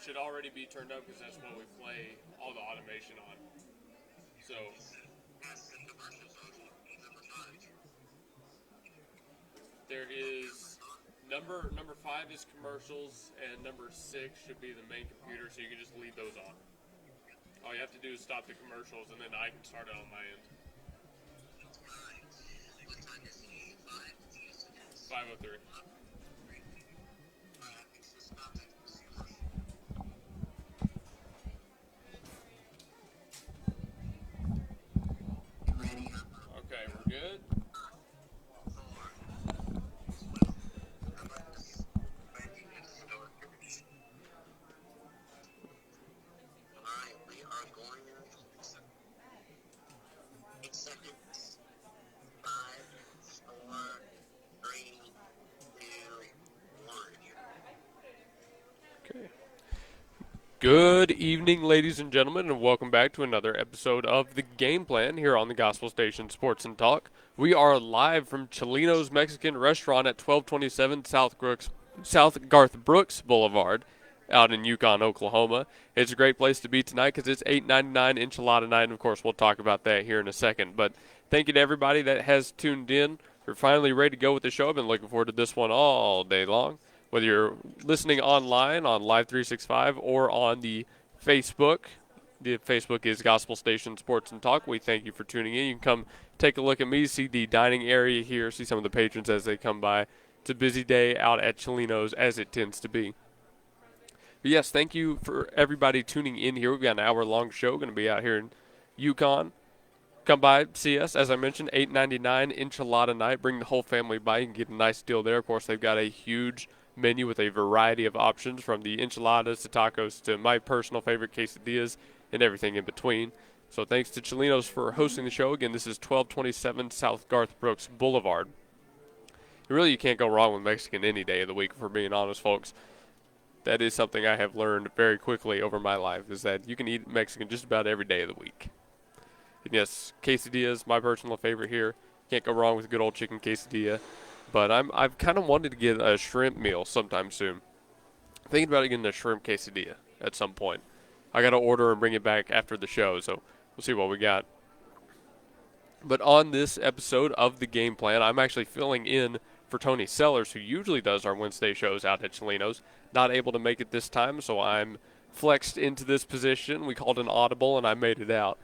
should already be turned up because that's what we play all the automation on. So there is number 5 is commercials, and number 6 should be the main computer, so you can just leave those on. All you have to do is stop the commercials, and then I can start it on my end. 5:03. Okay, we're good. Okay. Good evening, ladies and gentlemen, and welcome back to another episode of The Game Plan here on the Gospel Station Sports and Talk. We are live from Chelino's Mexican Restaurant at 1227 South Garth Brooks Boulevard out in Yukon, Oklahoma. It's a great place to be tonight because it's $8.99 enchilada night, and of course we'll talk about that here in a second. But thank you to everybody that has tuned in. We're finally ready to go with the show. I've been looking forward to this one all day long. Whether you're listening online on Live 365 or on the Facebook is Gospel Station Sports and Talk. We thank you for tuning in. You can come take a look at me, see the dining area here, see some of the patrons as they come by. It's a busy day out at Chelino's, as it tends to be. But yes, thank you for everybody tuning in here. We've got an hour-long show going to be out here in Yukon. Come by, see us. As I mentioned, $8.99 enchilada night. Bring the whole family by. You can get a nice deal there. Of course, they've got a huge menu with a variety of options, from the enchiladas to tacos to my personal favorite quesadillas and everything in between. So thanks to Chelino's for hosting the show. Again, this is 1227 South Garth Brooks Boulevard. Really, you can't go wrong with Mexican any day of the week, if we're being honest, folks. That is something I have learned very quickly over my life, is that you can eat Mexican just about every day of the week. And yes, quesadillas, my personal favorite here. Can't go wrong with a good old chicken quesadilla. But I've kind of wanted to get a shrimp meal sometime soon. Thinking about getting a shrimp quesadilla at some point. I got to order and bring it back after the show, so we'll see what we got. But on this episode of The Game Plan, I'm actually filling in for Tony Sellers, who usually does our Wednesday shows out at Chelino's. Not able to make it this time, so I'm flexed into this position. We called an audible, and I made it out.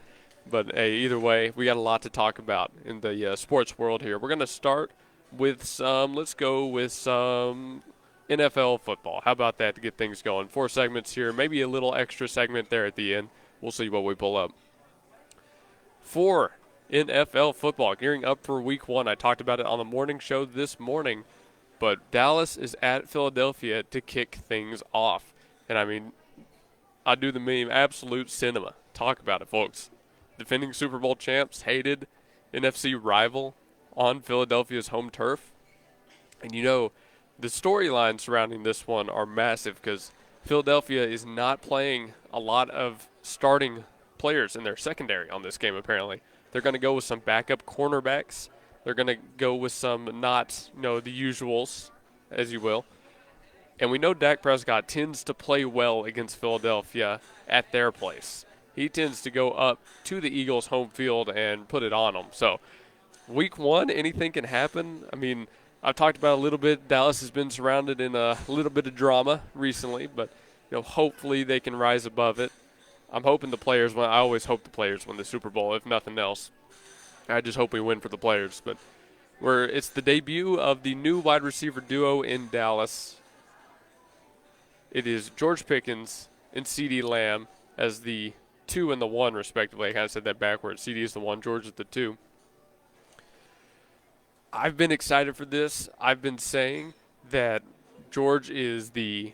But hey, either way, we got a lot to talk about in the sports world here. We're going to start with let's go with some NFL football. How about that to get things going? 4 segments here, maybe a little extra segment there at the end. We'll see what we pull up. For NFL football, gearing up for week 1. I talked about it on the morning show this morning, but Dallas is at Philadelphia to kick things off. And I mean, I do the meme, absolute cinema. Talk about it, folks. Defending Super Bowl champs, hated NFC rival on Philadelphia's home turf. And you know, the storylines surrounding this one are massive because Philadelphia is not playing a lot of starting players in their secondary on this game, apparently. They're going to go with some backup cornerbacks. They're going to go with some not, the usuals, as you will. And we know Dak Prescott tends to play well against Philadelphia at their place. He tends to go up to the Eagles' home field and put it on them. So week 1, anything can happen. I mean, I've talked about a little bit. Dallas has been surrounded in a little bit of drama recently, but hopefully they can rise above it. I'm hoping the players win. I always hope the players win the Super Bowl, if nothing else. I just hope we win for the players. But it's the debut of the new wide receiver duo in Dallas. It is George Pickens and CeeDee Lamb as the 2 and the 1, respectively. I kind of said that backwards. CeeDee is the 1, George is the 2. I've been excited for this. I've been saying that George is the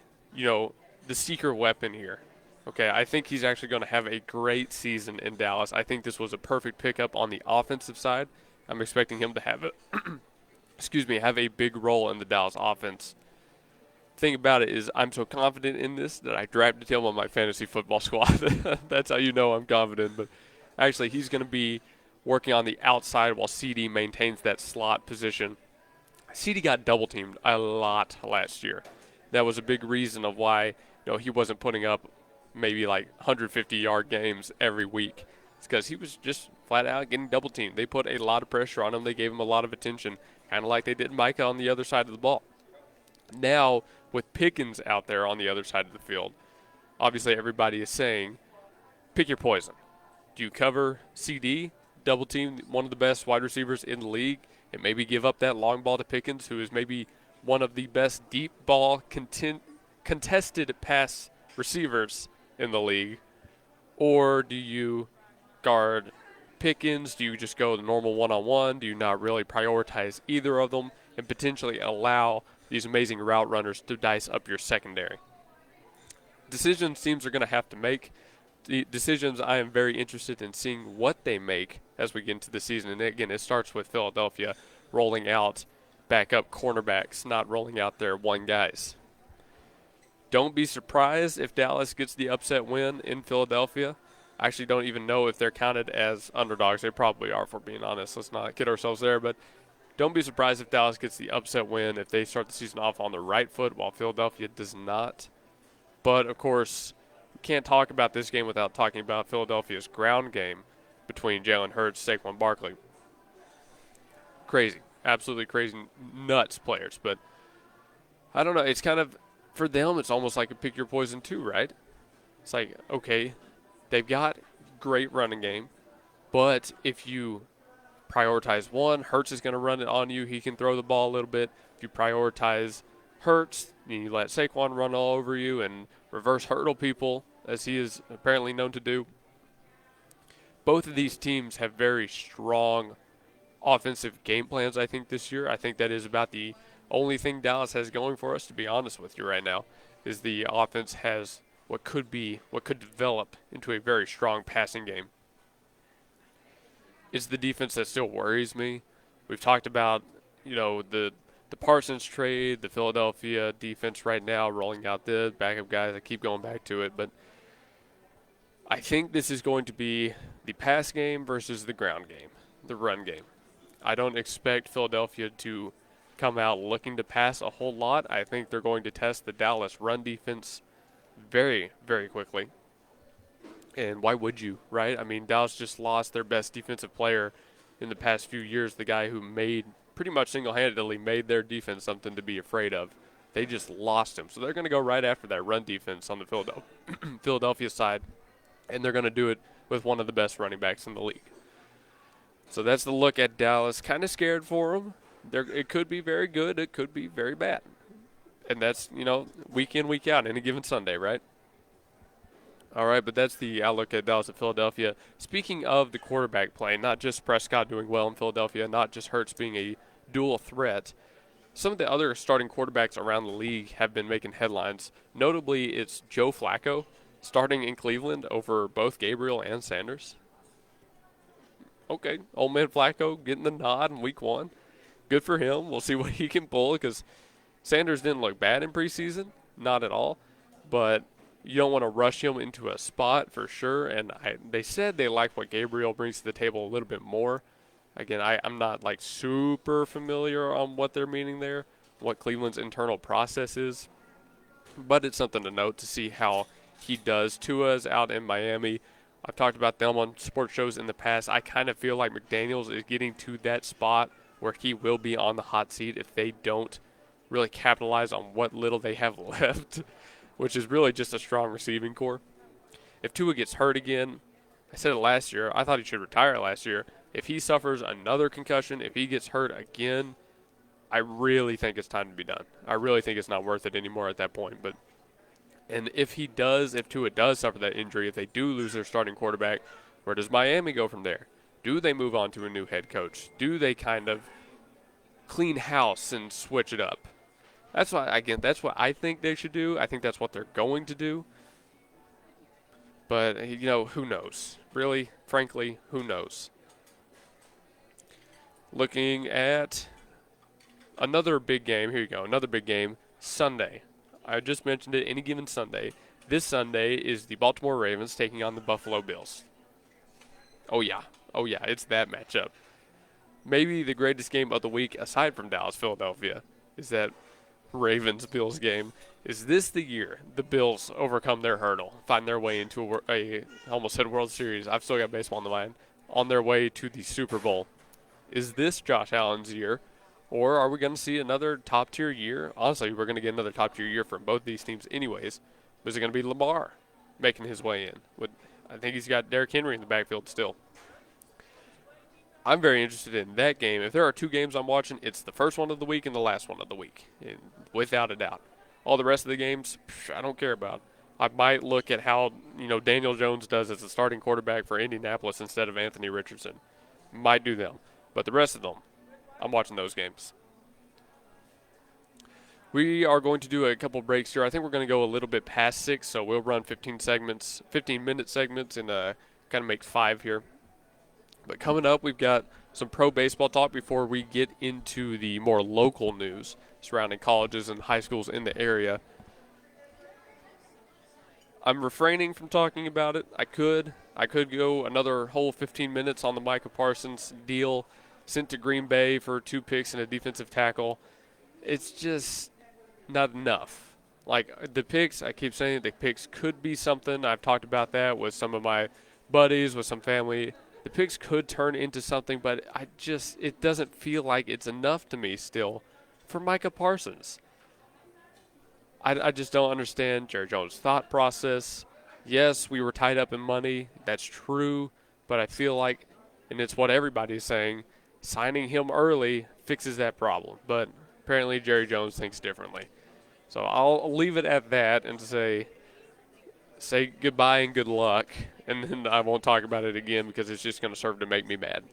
seeker weapon here. Okay, I think he's actually going to have a great season in Dallas. I think this was a perfect pickup on the offensive side. I'm expecting him to have have a big role in the Dallas offense. Thing about it is I'm so confident in this that I drafted him on my fantasy football squad. That's how you know I'm confident. But actually, he's going to be working on the outside while CeeDee maintains that slot position. CeeDee got double-teamed a lot last year. That was a big reason of why he wasn't putting up maybe like 150-yard games every week. It's because he was just flat out getting double teamed. They put a lot of pressure on him. They gave him a lot of attention, kind of like they did Micah on the other side of the ball. Now, with Pickens out there on the other side of the field, obviously everybody is saying, pick your poison. Do you cover CD, double team one of the best wide receivers in the league, and maybe give up that long ball to Pickens, who is maybe one of the best deep ball contested pass receivers in the league? Or do you guard Pickens? Do you just go the normal one-on-one? Do you not really prioritize either of them and potentially allow these amazing route runners to dice up your secondary? Decisions teams are going to have to make. The decisions I am very interested in seeing what they make as we get into the season. And again, it starts with Philadelphia rolling out backup cornerbacks, not rolling out their one guys. Don't be surprised if Dallas gets the upset win in Philadelphia. I actually don't even know if they're counted as underdogs. They probably are, if we're being honest. Let's not kid ourselves there. But don't be surprised if Dallas gets the upset win, if they start the season off on the right foot while Philadelphia does not. But, of course, we can't talk about this game without talking about Philadelphia's ground game between Jalen Hurts, Saquon Barkley. Crazy. Absolutely crazy, nuts players. But I don't know. It's kind of, for them, it's almost like a pick your poison too, right? It's like, okay, they've got great running game, but if you prioritize one, Hurts is going to run it on you. He can throw the ball a little bit. If you prioritize Hurts, you let Saquon run all over you and reverse hurdle people, as he is apparently known to do. Both of these teams have very strong offensive game plans, I think, this year. I think that is about the only thing Dallas has going for us, to be honest with you right now, is the offense has what could develop into a very strong passing game. It's the defense that still worries me. We've talked about, the Parsons trade, the Philadelphia defense right now rolling out the backup guys. I keep going back to it, but I think this is going to be the pass game versus the ground game, the run game. I don't expect Philadelphia to come out looking to pass a whole lot. I think they're going to test the Dallas run defense very, very quickly. And why would you, right? I mean, Dallas just lost their best defensive player in the past few years, the guy who pretty much single-handedly made their defense something to be afraid of. They just lost him. So they're going to go right after that run defense on the Philadelphia side, and they're going to do it with one of the best running backs in the league. So that's the look at Dallas. Kind of scared for them. It could be very good. It could be very bad. And that's, week in, week out, any given Sunday, right? All right, but that's the outlook at Dallas at Philadelphia. Speaking of the quarterback play, not just Prescott doing well in Philadelphia, not just Hurts being a dual threat, some of the other starting quarterbacks around the league have been making headlines. Notably, it's Joe Flacco starting in Cleveland over both Gabriel and Sanders. Okay, old man Flacco getting the nod in week one. Good for him. We'll see what he can pull, because Sanders didn't look bad in preseason, not at all. But you don't want to rush him into a spot for sure. And they said they like what Gabriel brings to the table a little bit more. Again, I'm not like super familiar on what they're meaning there, what Cleveland's internal process is. But it's something to note to see how he does to us out in Miami. I've talked about them on sports shows in the past. I kind of feel like McDaniels is getting to that spot where he will be on the hot seat if they don't really capitalize on what little they have left, which is really just a strong receiving core. If Tua gets hurt again, I said it last year, I thought he should retire last year. If he suffers another concussion, if he gets hurt again, I really think it's time to be done. I really think it's not worth it anymore at that point. And if Tua does suffer that injury, if they do lose their starting quarterback, where does Miami go from there? Do they move on to a new head coach? Do they kind of clean house and switch it up? That's what I think they should do. I think that's what they're going to do. But, who knows? Really, frankly, who knows? Looking at another big game. Here you go. Another big game. Sunday. I just mentioned it, any given Sunday. This Sunday is the Baltimore Ravens taking on the Buffalo Bills. Oh, yeah, it's that matchup. Maybe the greatest game of the week, aside from Dallas-Philadelphia, is that Ravens-Bills game. Is this the year the Bills overcome their hurdle, find their way into I almost said World Series. I've still got baseball in the mind. On their way to the Super Bowl. Is this Josh Allen's year, or are we going to see another top-tier year? Honestly, we're going to get another top-tier year from both these teams anyways. Is it going to be Lamar making his way in? I think he's got Derrick Henry in the backfield still. I'm very interested in that game. If there are two games I'm watching, it's the first one of the week and the last one of the week, without a doubt. All the rest of the games, I don't care about. I might look at how Daniel Jones does as a starting quarterback for Indianapolis instead of Anthony Richardson. Might do them, but the rest of them, I'm watching those games. We are going to do a couple breaks here. I think we're going to go a little bit past 6, so we'll run 15-minute segments, and kind of make 5 here. But coming up, we've got some pro baseball talk before we get into the more local news surrounding colleges and high schools in the area. I'm refraining from talking about it. I could go another whole 15 minutes on the Micah Parsons deal, sent to Green Bay for 2 picks and a defensive tackle. It's just not enough. Like the picks, I keep saying the picks could be something. I've talked about that with some of my buddies, with some family. The picks could turn into something, but it doesn't feel like it's enough to me still for Micah Parsons. I just don't understand Jerry Jones' thought process. Yes, we were tied up in money. That's true, but I feel like, and it's what everybody's saying, signing him early fixes that problem. But apparently Jerry Jones thinks differently. So I'll leave it at that and say goodbye and good luck, and then I won't talk about it again because it's just going to serve to make me mad.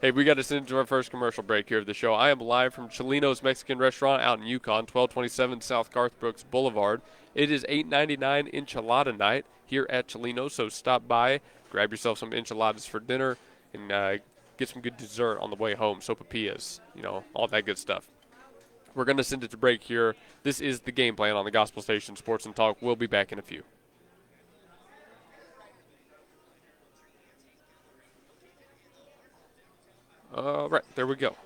Hey, we got to send to our first commercial break here of the show. I am live from Chelino's Mexican Restaurant out in Yukon, 1227 South Garth Brooks Boulevard. It is $8.99 enchilada night here at Chelino, so stop by, grab yourself some enchiladas for dinner, and get some good dessert on the way home, sopapillas, all that good stuff. We're going to send it to break here. This is the game plan on the Gospel Station Sports and Talk. We'll be back in a few. All right, there we go.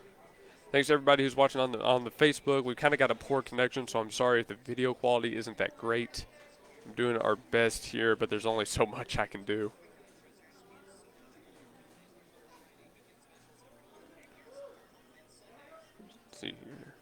Thanks to everybody who's watching on the Facebook. We've kind of got a poor connection, so I'm sorry if the video quality isn't that great. I'm doing our best here, but there's only so much I can do. Let's see here.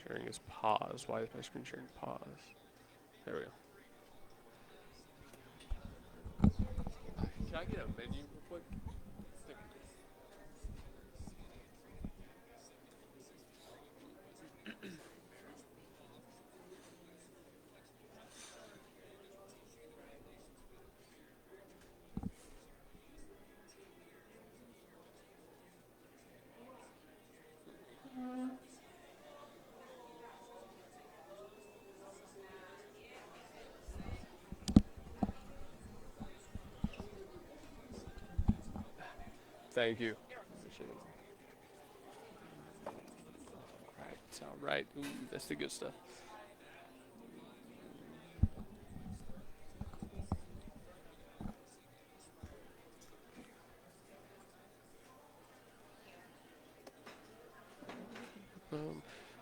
Sharing is pause. Why is my screen sharing pause? There we go. Can I get a menu real quick? Thank you. All right. Ooh, that's the good stuff.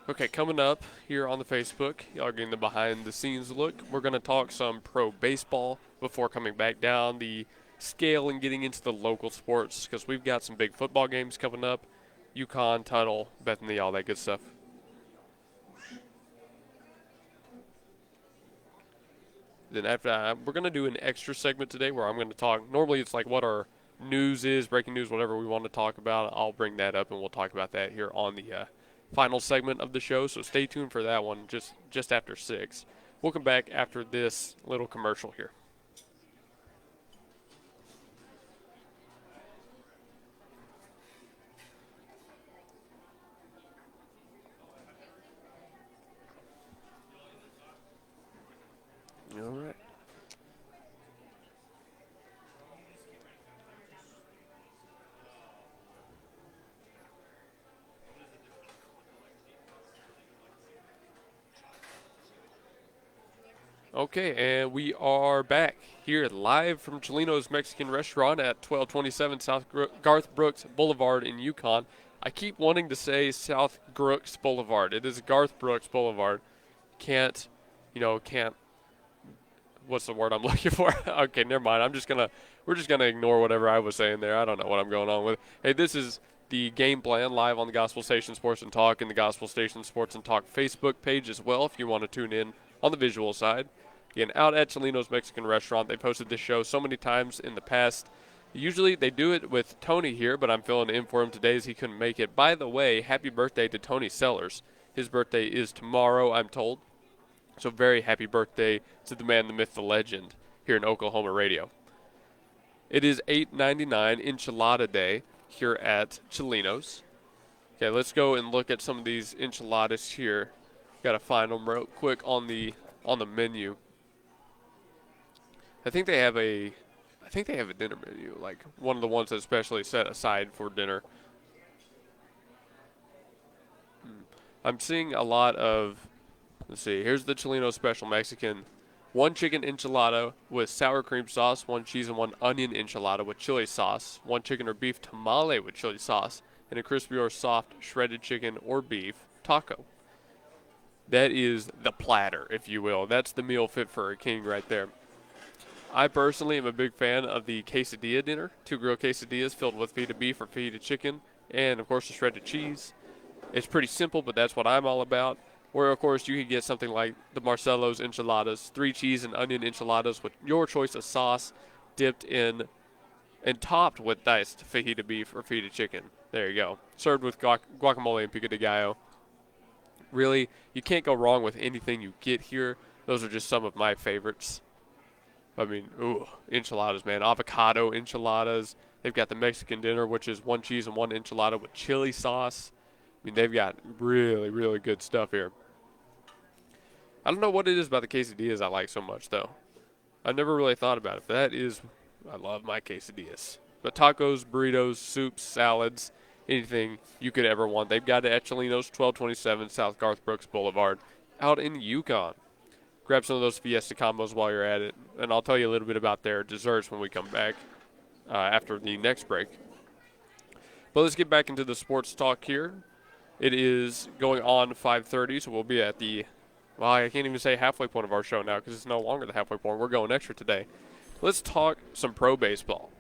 Okay, coming up here on the Facebook, y'all are getting the behind-the-scenes look. We're going to talk some pro baseball before coming back down the scale and getting into the local sports because we've got some big football games coming up. Yukon, Tuttle, Bethany, all that good stuff. Then after that, we're going to do an extra segment today where I'm going to talk. Normally it's like what our news is, breaking news, whatever we want to talk about. I'll bring that up and we'll talk about that here on the final segment of the show. So stay tuned for that one just after 6. We'll come back after this little commercial here. Okay, and we are back here live from Chelino's Mexican Restaurant at 1227 South Garth Brooks Boulevard in Yukon. I keep wanting to say South Brooks Boulevard. It is Garth Brooks Boulevard. Can't, can't. What's the word I'm looking for? Okay, never mind. We're just gonna ignore whatever I was saying there. I don't know what I'm going on with. Hey, this is the game plan live on the Gospel Station Sports and Talk and the Gospel Station Sports and Talk Facebook page as well if you want to tune in on the visual side. Again, out at Chelino's Mexican Restaurant. They posted this show so many times in the past. Usually they do it with Tony here, but I'm filling in for him today as he couldn't make it. By the way, happy birthday to Tony Sellers. His birthday is tomorrow, I'm told. So very happy birthday to the man, the myth, the legend here in Oklahoma radio. It is $8.99 Enchilada Day here at Chelino's. Okay, let's go and look at some of these enchiladas here. Got to find them real quick on the menu. I think they have a dinner menu, like one of the ones that's specially set aside for dinner. I'm seeing a lot of, let's see, here's the Chelino Special Mexican. 1 chicken enchilada with sour cream sauce, 1 cheese and 1 onion enchilada with chili sauce, 1 chicken or beef tamale with chili sauce, and a crispy or soft shredded chicken or beef taco. That is the platter, if you will. That's the meal fit for a king right there. I personally am a big fan of the quesadilla dinner. 2 grilled quesadillas filled with feta beef or feta chicken, and of course the shredded cheese. It's pretty simple, but that's what I'm all about. Or of course you could get something like the Marcelo's enchiladas, 3 cheese and onion enchiladas with your choice of sauce, dipped in and topped with diced fajita beef or feta chicken. There you go. Served with guacamole and pico de gallo. Really, you can't go wrong with anything you get here. Those are just some of my favorites. I mean, enchiladas, man. Avocado enchiladas. They've got the Mexican dinner, which is 1 cheese and 1 enchilada with chili sauce. I mean, they've got really, really good stuff here. I don't know what it is about the quesadillas I like so much, though. I never really thought about it. But I love my quesadillas. But tacos, burritos, soups, salads, anything you could ever want. They've got it at Chelino's, 1227 South Garth Brooks Boulevard, out in Yukon. Grab some of those Fiesta combos while you're at it, and I'll tell you a little bit about their desserts when we come back after the next break. But let's get back into the sports talk here. It is going on 5:30, so we'll be at I can't even say halfway point of our show now because it's no longer the halfway point. We're going extra today. Let's talk some pro baseball.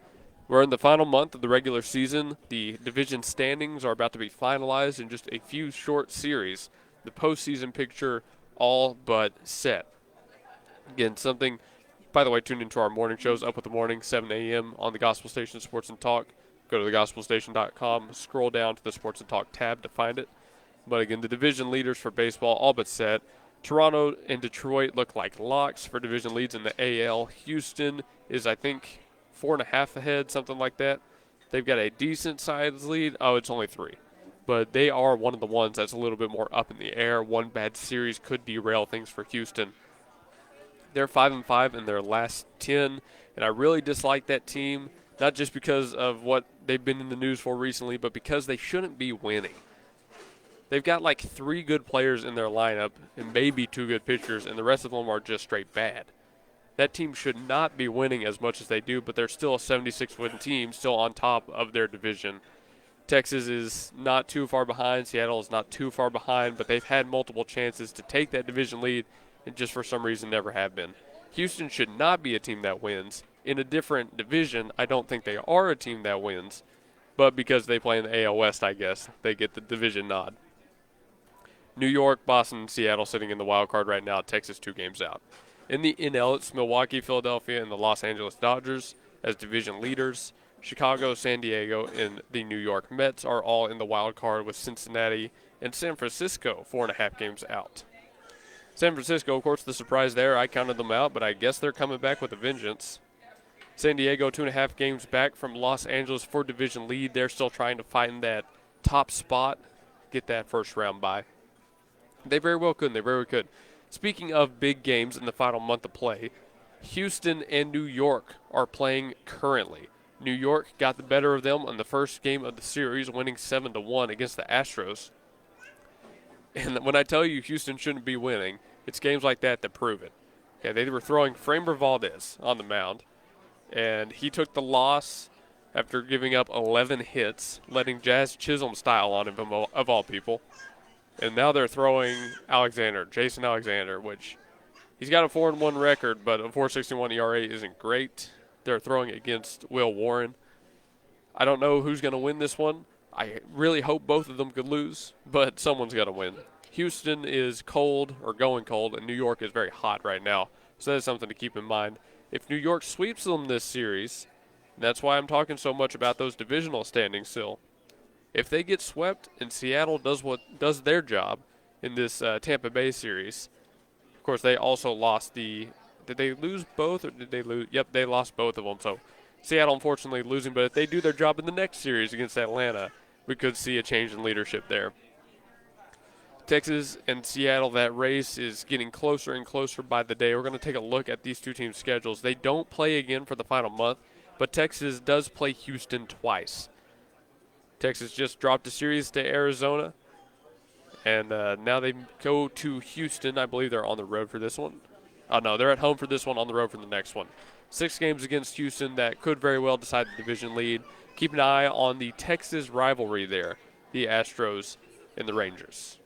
We're in the final month of the regular season. The division standings are about to be finalized in just a few short series. The postseason picture all but set. Again, by the way, tune into our morning shows, Up with the Morning, 7 a.m. on the Gospel Station Sports and Talk. Go to thegospelstation.com, scroll down to the Sports and Talk tab to find it. But again, the division leaders for baseball all but set. Toronto and Detroit look like locks for division leads in the AL. Houston is, I think, 4.5 ahead, something like that. They've got a decent size lead. Oh, it's only 3. But they are one of the ones that's a little bit more up in the air. One bad series could derail things for Houston. They're 5-5 in their last 10, and I really dislike that team, not just because of what they've been in the news for recently, but because they shouldn't be winning. They've got like 3 good players in their lineup and maybe 2 good pitchers, and the rest of them are just straight bad. That team should not be winning as much as they do, but they're still a 76-win team, still on top of their division. Texas is not too far behind. Seattle is not too far behind, but they've had multiple chances to take that division lead and just for some reason never have been. Houston should not be a team that wins. In a different division, I don't think they are a team that wins, but because they play in the AL West, I guess, they get the division nod. New York, Boston, and Seattle sitting in the wild card right now. Texas 2 games out. In the NL, it's Milwaukee, Philadelphia, and the Los Angeles Dodgers as division leaders. Chicago, San Diego, and the New York Mets are all in the wild card with Cincinnati and San Francisco 4.5 games out. San Francisco, of course, the surprise there. I counted them out, but I guess they're coming back with a vengeance. San Diego 2.5 games back from Los Angeles for division lead. They're still trying to find that top spot, get that first round bye. They very well could. They very well could. Speaking of big games in the final month of play, Houston and New York are playing currently. New York got the better of them on the first game of the series, winning 7-1 against the Astros. And when I tell you Houston shouldn't be winning, it's games like that that prove it. Okay, they were throwing Framber Valdez on the mound, and he took the loss after giving up 11 hits, letting Jazz Chisholm style on him of all people. And now they're throwing Jason Alexander, which he's got a 4-1 record, but a 4.61 ERA isn't great. They're throwing against Will Warren. I don't know who's going to win this one. I really hope both of them could lose, but someone's got to win. Houston is cold or going cold, and New York is very hot right now. So that is something to keep in mind. If New York sweeps them this series, that's why I'm talking so much about those divisional standings still. If they get swept and Seattle does their job in this Tampa Bay series, of course they also lost the. Did they lose both or did they lose? Yep, they lost both of them. So Seattle unfortunately losing, but if they do their job in the next series against Atlanta, we could see a change in leadership there. Texas and Seattle, that race is getting closer and closer by the day. We're going to take a look at these two teams' schedules. They don't play again for the final month, but Texas does play Houston twice. Texas just dropped a series to Arizona, and now they go to Houston. I believe they're on the road for this one. Oh, no, they're at home for this one, on the road for the next one. 6 games against Houston that could very well decide the division lead. Keep an eye on the Texas rivalry there, the Astros and the Rangers.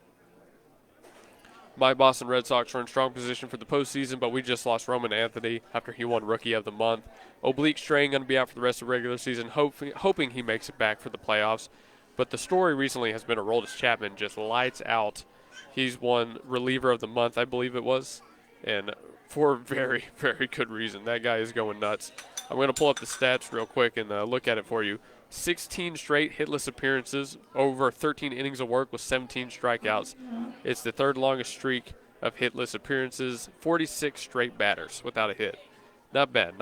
My Boston Red Sox are in strong position for the postseason, but we just lost Roman Anthony after he won Rookie of the Month. Oblique strain going to be out for the rest of the regular season, hoping he makes it back for the playoffs. But the story recently has been Aroldis Chapman just lights out. He's won Reliever of the Month, I believe it was, and for a very, very good reason. That guy is going nuts. I'm going to pull up the stats real quick and look at it for you. 16 straight hitless appearances, over 13 innings of work with 17 strikeouts. It's the third longest streak of hitless appearances, 46 straight batters without a hit. Not bad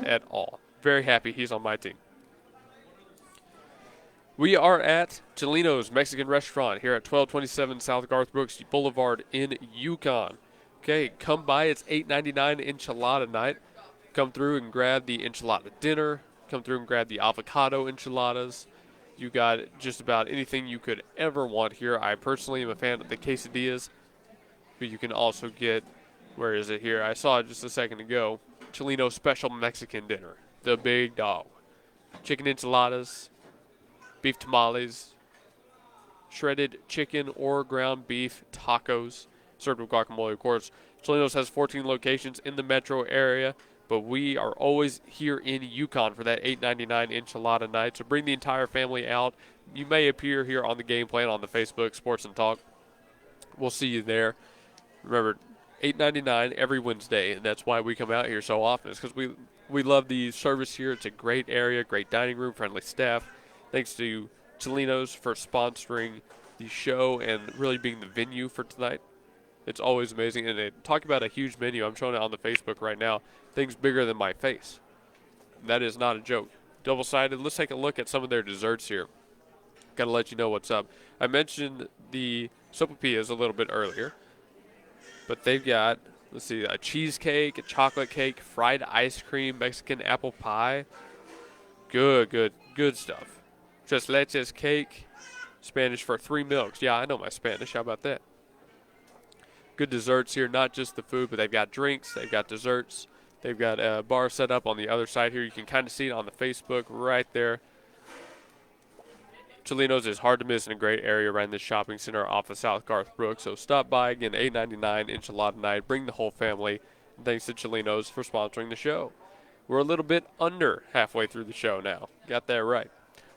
at all. Very happy he's on my team. We are at Chelino's Mexican Restaurant here at 1227 South Garth Brooks Boulevard in Yukon. Okay, come by. It's $8.99 enchilada night. Come through and grab the enchilada dinner. Come through and grab the avocado enchiladas. You got just about anything you could ever want here. I personally am a fan of the quesadillas, but you can also get, where is it here? I saw it just a second ago. Chelino Special Mexican Dinner, the big dog. Chicken enchiladas, beef tamales, shredded chicken or ground beef tacos, served with guacamole, of course. Chelino's has 14 locations in the metro area, but we are always here in Yukon for that $8.99 enchilada night. So bring the entire family out. You may appear here on the game plan on the Facebook Sports and Talk. We'll see you there. Remember, $8.99 every Wednesday, and that's why we come out here so often. It's because we love the service here. It's a great area, great dining room, friendly staff. Thanks to Chelino's for sponsoring the show and really being the venue for tonight. It's always amazing. And talk about a huge menu. I'm showing it on the Facebook right now. Things bigger than my face. That is not a joke. Double-sided. Let's take a look at some of their desserts here. Got to let you know what's up. I mentioned the sopapillas a little bit earlier. But they've got, let's see, a cheesecake, a chocolate cake, fried ice cream, Mexican apple pie. Good stuff. Tres leches cake, Spanish for 3 milks. Yeah, I know my Spanish. How about that? Good desserts here, not just the food, but they've got drinks, they've got desserts. They've got a bar set up on the other side here. You can kind of see it on the Facebook right there. Chelino's is hard to miss in a great area around this shopping center off of South Garth Brooks. So stop by, again, $8.99 enchilada night. Bring the whole family. And thanks to Chelino's for sponsoring the show. We're a little bit under halfway through the show now. Got that right.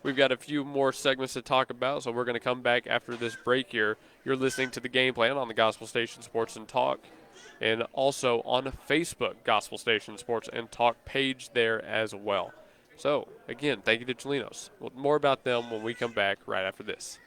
We've got a few more segments to talk about, so we're going to come back after this break here. You're listening to the Game Plan on the Gospel Station Sports and Talk, and also on Facebook, Gospel Station Sports and Talk page there as well. So, again, thank you to Chelino's. More about them when we come back right after this.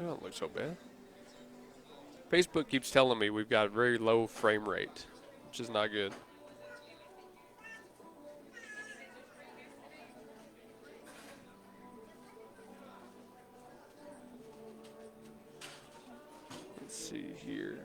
It don't look so bad. Facebook keeps telling me we've got a very low frame rate, which is not good. Let's see here.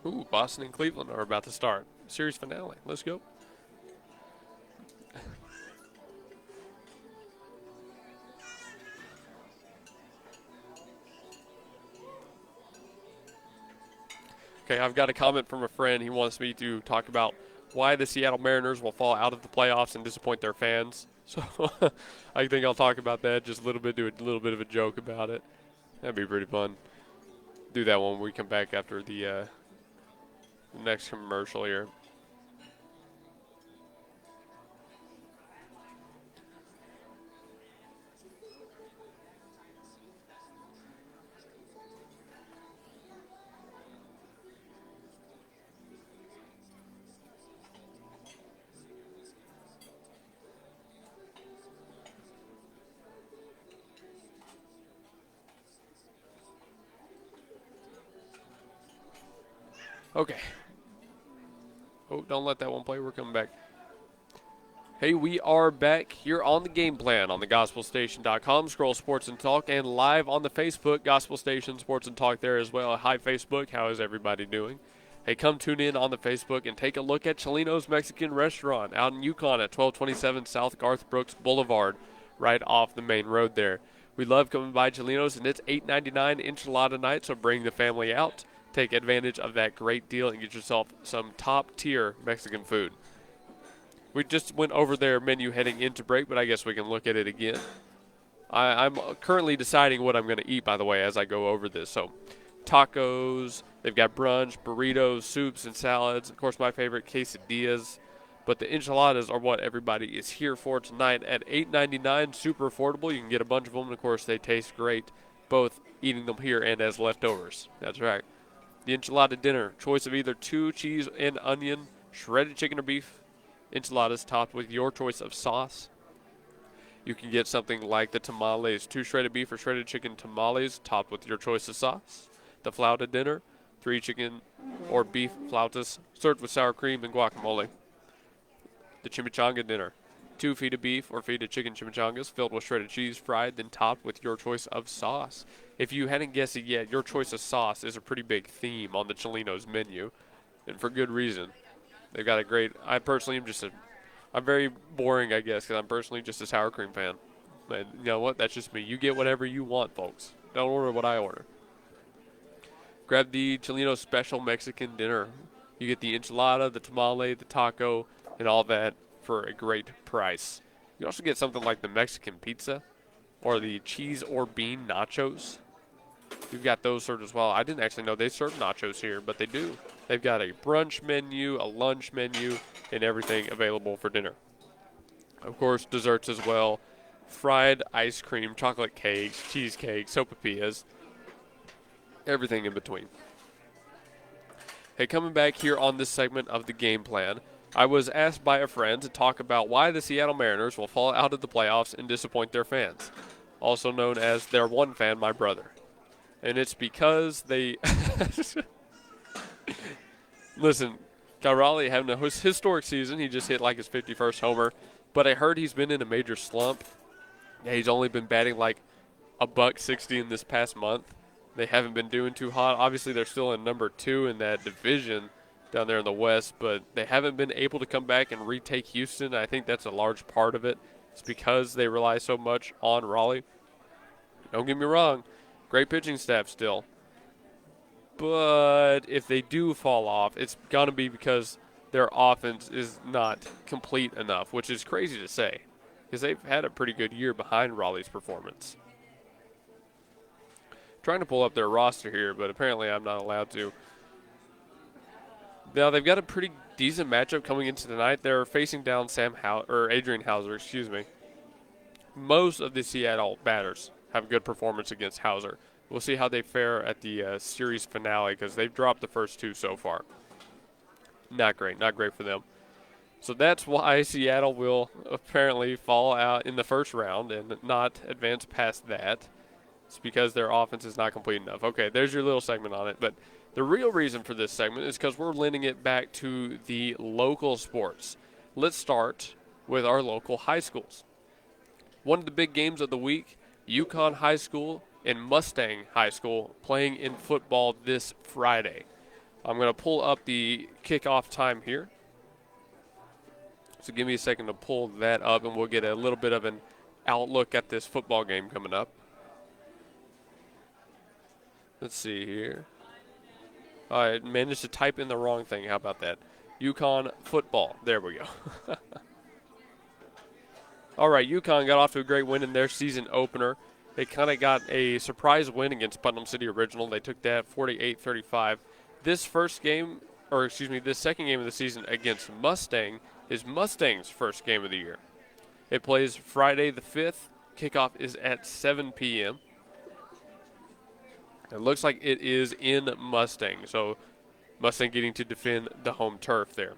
Ooh, Boston and Cleveland are about to start. Series finale. Let's go. Okay, I've got a comment from a friend. He wants me to talk about why the Seattle Mariners will fall out of the playoffs and disappoint their fans. So I think I'll talk about that just a little bit, do a little bit of a joke about it. That'd be pretty fun. Do that when we come back after the next commercial here. Okay. Oh, don't let that one play. We're coming back. Hey, we are back here on the game plan on the gospelstation.com, Scroll Sports and Talk, and live on the Facebook, Gospel Station Sports and Talk there as well. Hi, Facebook. How is everybody doing? Hey, come tune in on the Facebook and take a look at Chelino's Mexican Restaurant out in Yukon at 1227 South Garth Brooks Boulevard, right off the main road there. We love coming by Chelino's, and it's $8.99 enchilada night, so bring the family out. Take advantage of that great deal and get yourself some top-tier Mexican food. We just went over their menu heading into break, but I guess we can look at it again. I'm currently deciding what I'm going to eat, by the way, as I go over this. So, tacos, they've got brunch, burritos, soups, and salads. Of course, my favorite, quesadillas. But the enchiladas are what everybody is here for tonight at $8.99, super affordable. You can get a bunch of them, and of course, they taste great, both eating them here and as leftovers. That's right. The enchilada dinner, choice of either 2 cheese and onion, shredded chicken or beef, enchiladas topped with your choice of sauce. You can get something like the tamales, 2 shredded beef or shredded chicken tamales topped with your choice of sauce. The flauta dinner, 3 chicken or beef flautas served with sour cream and guacamole. The chimichanga dinner, 2 feta beef or feta chicken chimichangas filled with shredded cheese, fried, then topped with your choice of sauce. If you hadn't guessed it yet, your choice of sauce is a pretty big theme on the Chelino's menu, and for good reason. They've got a great, I personally am just I'm very boring, I guess, because I'm personally just a sour cream fan. And you know what? That's just me. You get whatever you want, folks. Don't order what I order. Grab the Chelino special Mexican dinner. You get the enchilada, the tamale, the taco, and all that for a great price. You also get something like the Mexican pizza or the cheese or bean nachos. You've got those served as well. I didn't actually know they serve nachos here, but they do. They've got a brunch menu, a lunch menu, and everything available for dinner. Of course, desserts as well. Fried ice cream, chocolate cakes, cheesecakes, sopapillas, everything in between. Hey, coming back here on this segment of the game plan, I was asked by a friend to talk about why the Seattle Mariners will fall out of the playoffs and disappoint their fans, also known as their one fan, my brother. And it's because they listen, Cal Raleigh having a historic season. He just hit like his 51st homer. But I heard he's been in a major slump. Yeah, he's only been batting like $160 in this past month. They haven't been doing too hot. Obviously, they're still in number 2 in that division down there in the West, but they haven't been able to come back and retake Houston. I think that's a large part of it. It's because they rely so much on Raleigh. Don't get me wrong. Great pitching staff still. But if they do fall off, it's going to be because their offense is not complete enough, which is crazy to say because they've had a pretty good year behind Raleigh's performance. Trying to pull up their roster here, but apparently I'm not allowed to. Now they've got a pretty decent matchup coming into tonight. They're facing down Adrian Hauser, excuse me. Most of the Seattle batters have a good performance against Hauser. We'll see how they fare at the series finale because they've dropped the first two so far. Not great for them. So that's why Seattle will apparently fall out in the first round and not advance past that. It's because their offense is not complete enough. Okay, there's your little segment on it. But the real reason for this segment is because we're lending it back to the local sports. Let's start with our local high schools. One of the big games of the week, Yukon High School and Mustang High School playing in football this Friday. I'm going to pull up the kickoff time here. So give me a second to pull that up, and we'll get a little bit of an outlook at this football game coming up. Let's see here. I managed to type in the wrong thing. How about that? Yukon football. There we go. All right, Yukon got off to a great win in their season opener. They kind of got a surprise win against Putnam City Original. They took that 48-35. This second game of the season against Mustang is Mustang's first game of the year. It plays Friday the 5th. Kickoff is at 7 p.m. It looks like it is in Mustang, so Mustang getting to defend the home turf there.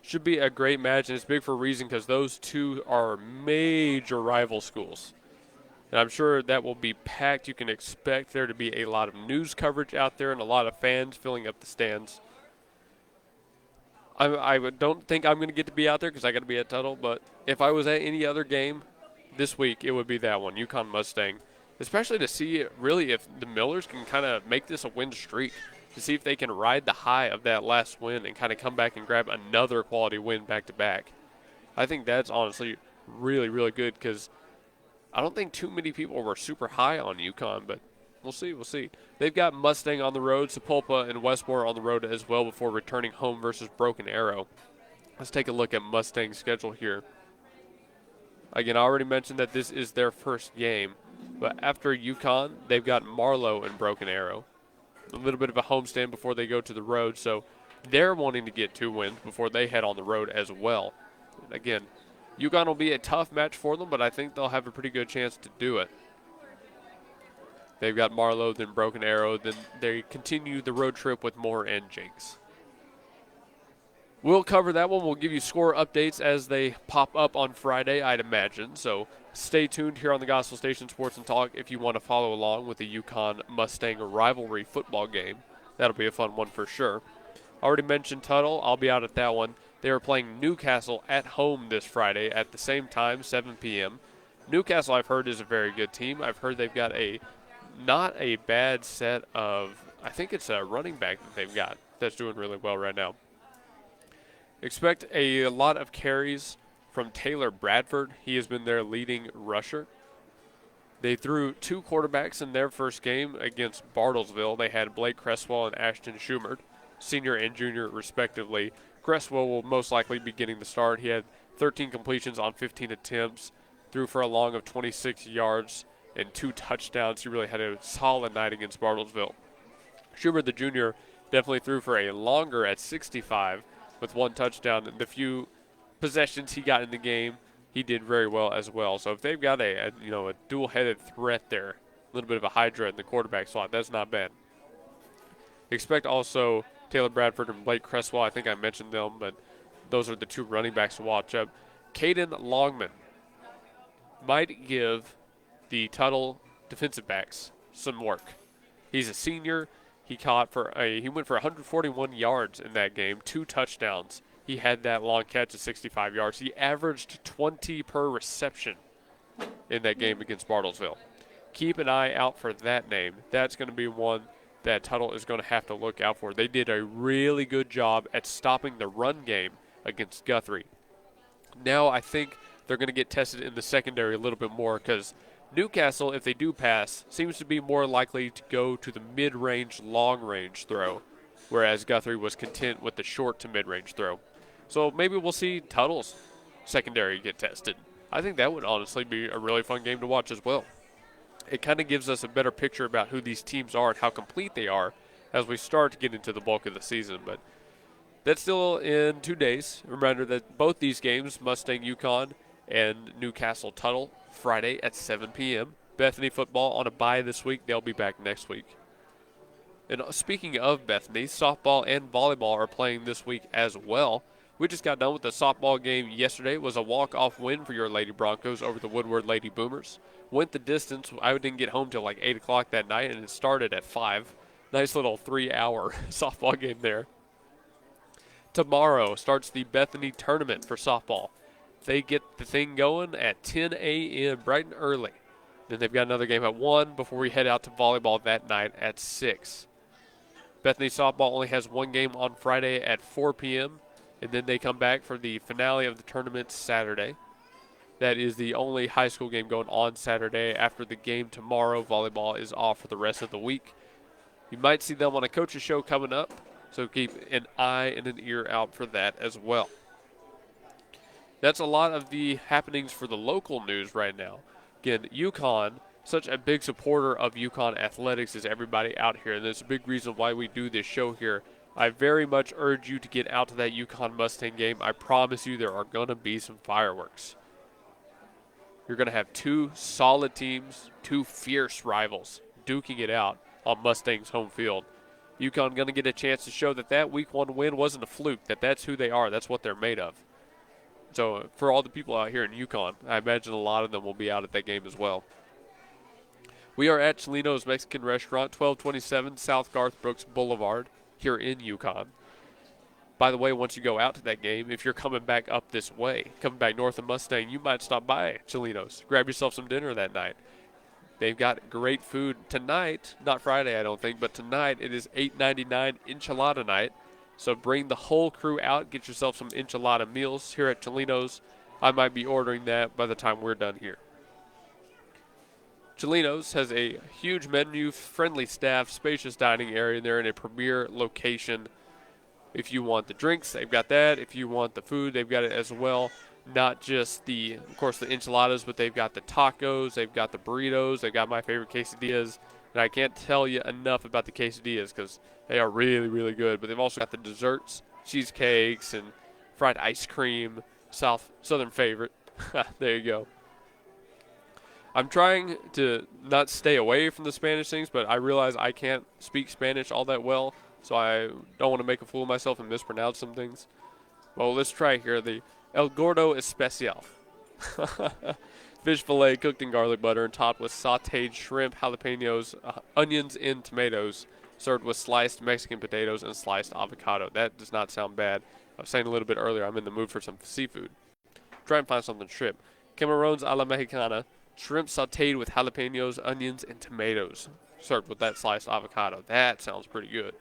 Should be a great match, and it's big for a reason because those two are major rival schools. And I'm sure that will be packed. You can expect there to be a lot of news coverage out there and a lot of fans filling up the stands. I don't think I'm going to get to be out there because I got to be at Tuttle, but if I was at any other game this week, it would be that one, Yukon Mustang. Especially to see really if the Millers can kind of make this a win streak, to see if they can ride the high of that last win and kind of come back and grab another quality win back-to-back. I think that's honestly really, really good because I don't think too many people were super high on Yukon, but we'll see. They've got Mustang on the road, Sapulpa and Westmore on the road as well before returning home versus Broken Arrow. Let's take a look at Mustang's schedule here. Again, I already mentioned that this is their first game, but after Yukon, they've got Marlowe and Broken Arrow. A little bit of a homestand before they go to the road, so they're wanting to get 2 wins before they head on the road as well. Again, Yukon will be a tough match for them, but I think they'll have a pretty good chance to do it. They've got Marlowe, then Broken Arrow, then they continue the road trip with Moore and Jenks. We'll cover that one. We'll give you score updates as they pop up on Friday, I'd imagine. So stay tuned here on the Gospel Station Sports and Talk if you want to follow along with the Yukon Mustang rivalry football game. That'll be a fun one for sure. Already mentioned Tuttle. I'll be out at that one. They are playing Newcastle at home this Friday at the same time, 7 p.m. Newcastle, I've heard, is a very good team. I've heard they've got not a bad set of, I think it's a running back that they've got that's doing really well right now. Expect a lot of carries from Taylor Bradford. He has been their leading rusher. They threw 2 quarterbacks in their first game against Bartlesville. They had Blake Cresswell and Ashton Schumert, senior and junior respectively. Cresswell will most likely be getting the start. He had 13 completions on 15 attempts, threw for a long of 26 yards and 2 touchdowns. He really had a solid night against Bartlesville. Schumert, the junior, definitely threw for a longer at 65 with 1 touchdown. The few possessions he got in the game, he did very well as well. So if they've got a dual-headed threat there, a little bit of a hydra in the quarterback slot, that's not bad. Expect also Taylor Bradford and Blake Cresswell. I think I mentioned them, but those are the 2 running backs to watch up. Caden Longman might give the Tuttle defensive backs some work. He's a senior. He went for 141 yards in that game, 2 touchdowns. He had that long catch of 65 yards. He averaged 20 per reception in that game against Bartlesville. Keep an eye out for that name. That's going to be one that Tuttle is going to have to look out for. They did a really good job at stopping the run game against Guthrie. Now I think they're going to get tested in the secondary a little bit more because Newcastle, if they do pass, seems to be more likely to go to the mid-range, long-range throw, whereas Guthrie was content with the short to mid-range throw. So maybe we'll see Tuttle's secondary get tested. I think that would honestly be a really fun game to watch as well. It kind of gives us a better picture about who these teams are and how complete they are as we start to get into the bulk of the season. But that's still in 2 days. Reminder that both these games, Mustang Yukon and Newcastle Tuttle, Friday at 7 p.m. Bethany football on a bye this week. They'll be back next week. And speaking of Bethany, softball and volleyball are playing this week as well. We just got done with the softball game yesterday. It was a walk-off win for your Lady Broncos over the Woodward Lady Boomers. Went the distance. I didn't get home till like 8 o'clock that night, and it started at 5. Nice little 3-hour softball game there. Tomorrow starts the Bethany tournament for softball. They get the thing going at 10 a.m. bright and early. Then they've got another game at 1 before we head out to volleyball that night at 6. Bethany softball only has one game on Friday at 4 p.m., and then they come back for the finale of the tournament Saturday. That is the only high school game going on Saturday. After the game tomorrow, volleyball is off for the rest of the week. You might see them on a coach's show coming up, so keep an eye and an ear out for that as well. That's a lot of the happenings for the local news right now. Again, Yukon, such a big supporter of Yukon athletics is everybody out here, and there's a big reason why we do this show here. I very much urge you to get out to that Yukon Mustang game. I promise you there are going to be some fireworks. You're going to have two solid teams, two fierce rivals duking it out on Mustang's home field. Yukon going to get a chance to show that week 1 win wasn't a fluke, that's who they are, that's what they're made of. So for all the people out here in Yukon, I imagine a lot of them will be out at that game as well. We are at Chelino's Mexican Restaurant, 1227 South Garth Brooks Boulevard here in Yukon. By the way, once you go out to that game, if you're coming back up this way, coming back north of Mustang, you might stop by Chelino's. Grab yourself some dinner that night. They've got great food tonight, not Friday I don't think, but tonight it is $8.99 enchilada night. So bring the whole crew out, get yourself some enchilada meals here at Chelino's. I might be ordering that by the time we're done here. Chelino's has a huge menu, friendly staff, spacious dining area. They're in a premier location. If you want the drinks, they've got that. If you want the food, they've got it as well. Not just the enchiladas, but they've got the tacos, they've got the burritos, they've got my favorite quesadillas. And I can't tell you enough about the quesadillas because they are really, really good. But they've also got the desserts, cheesecakes, and fried ice cream, southern favorite. There you go. I'm trying to not stay away from the Spanish things, but I realize I can't speak Spanish all that well, so I don't want to make a fool of myself and mispronounce some things. Well, let's try here. The El Gordo Especial. Fish fillet cooked in garlic butter and topped with sautéed shrimp, jalapenos, onions, and tomatoes, served with sliced Mexican potatoes and sliced avocado. That does not sound bad. I was saying a little bit earlier, I'm in the mood for some seafood. Try and find something shrimp. Camarones a la Mexicana, shrimp sautéed with jalapenos, onions, and tomatoes, served with that sliced avocado. That sounds pretty good.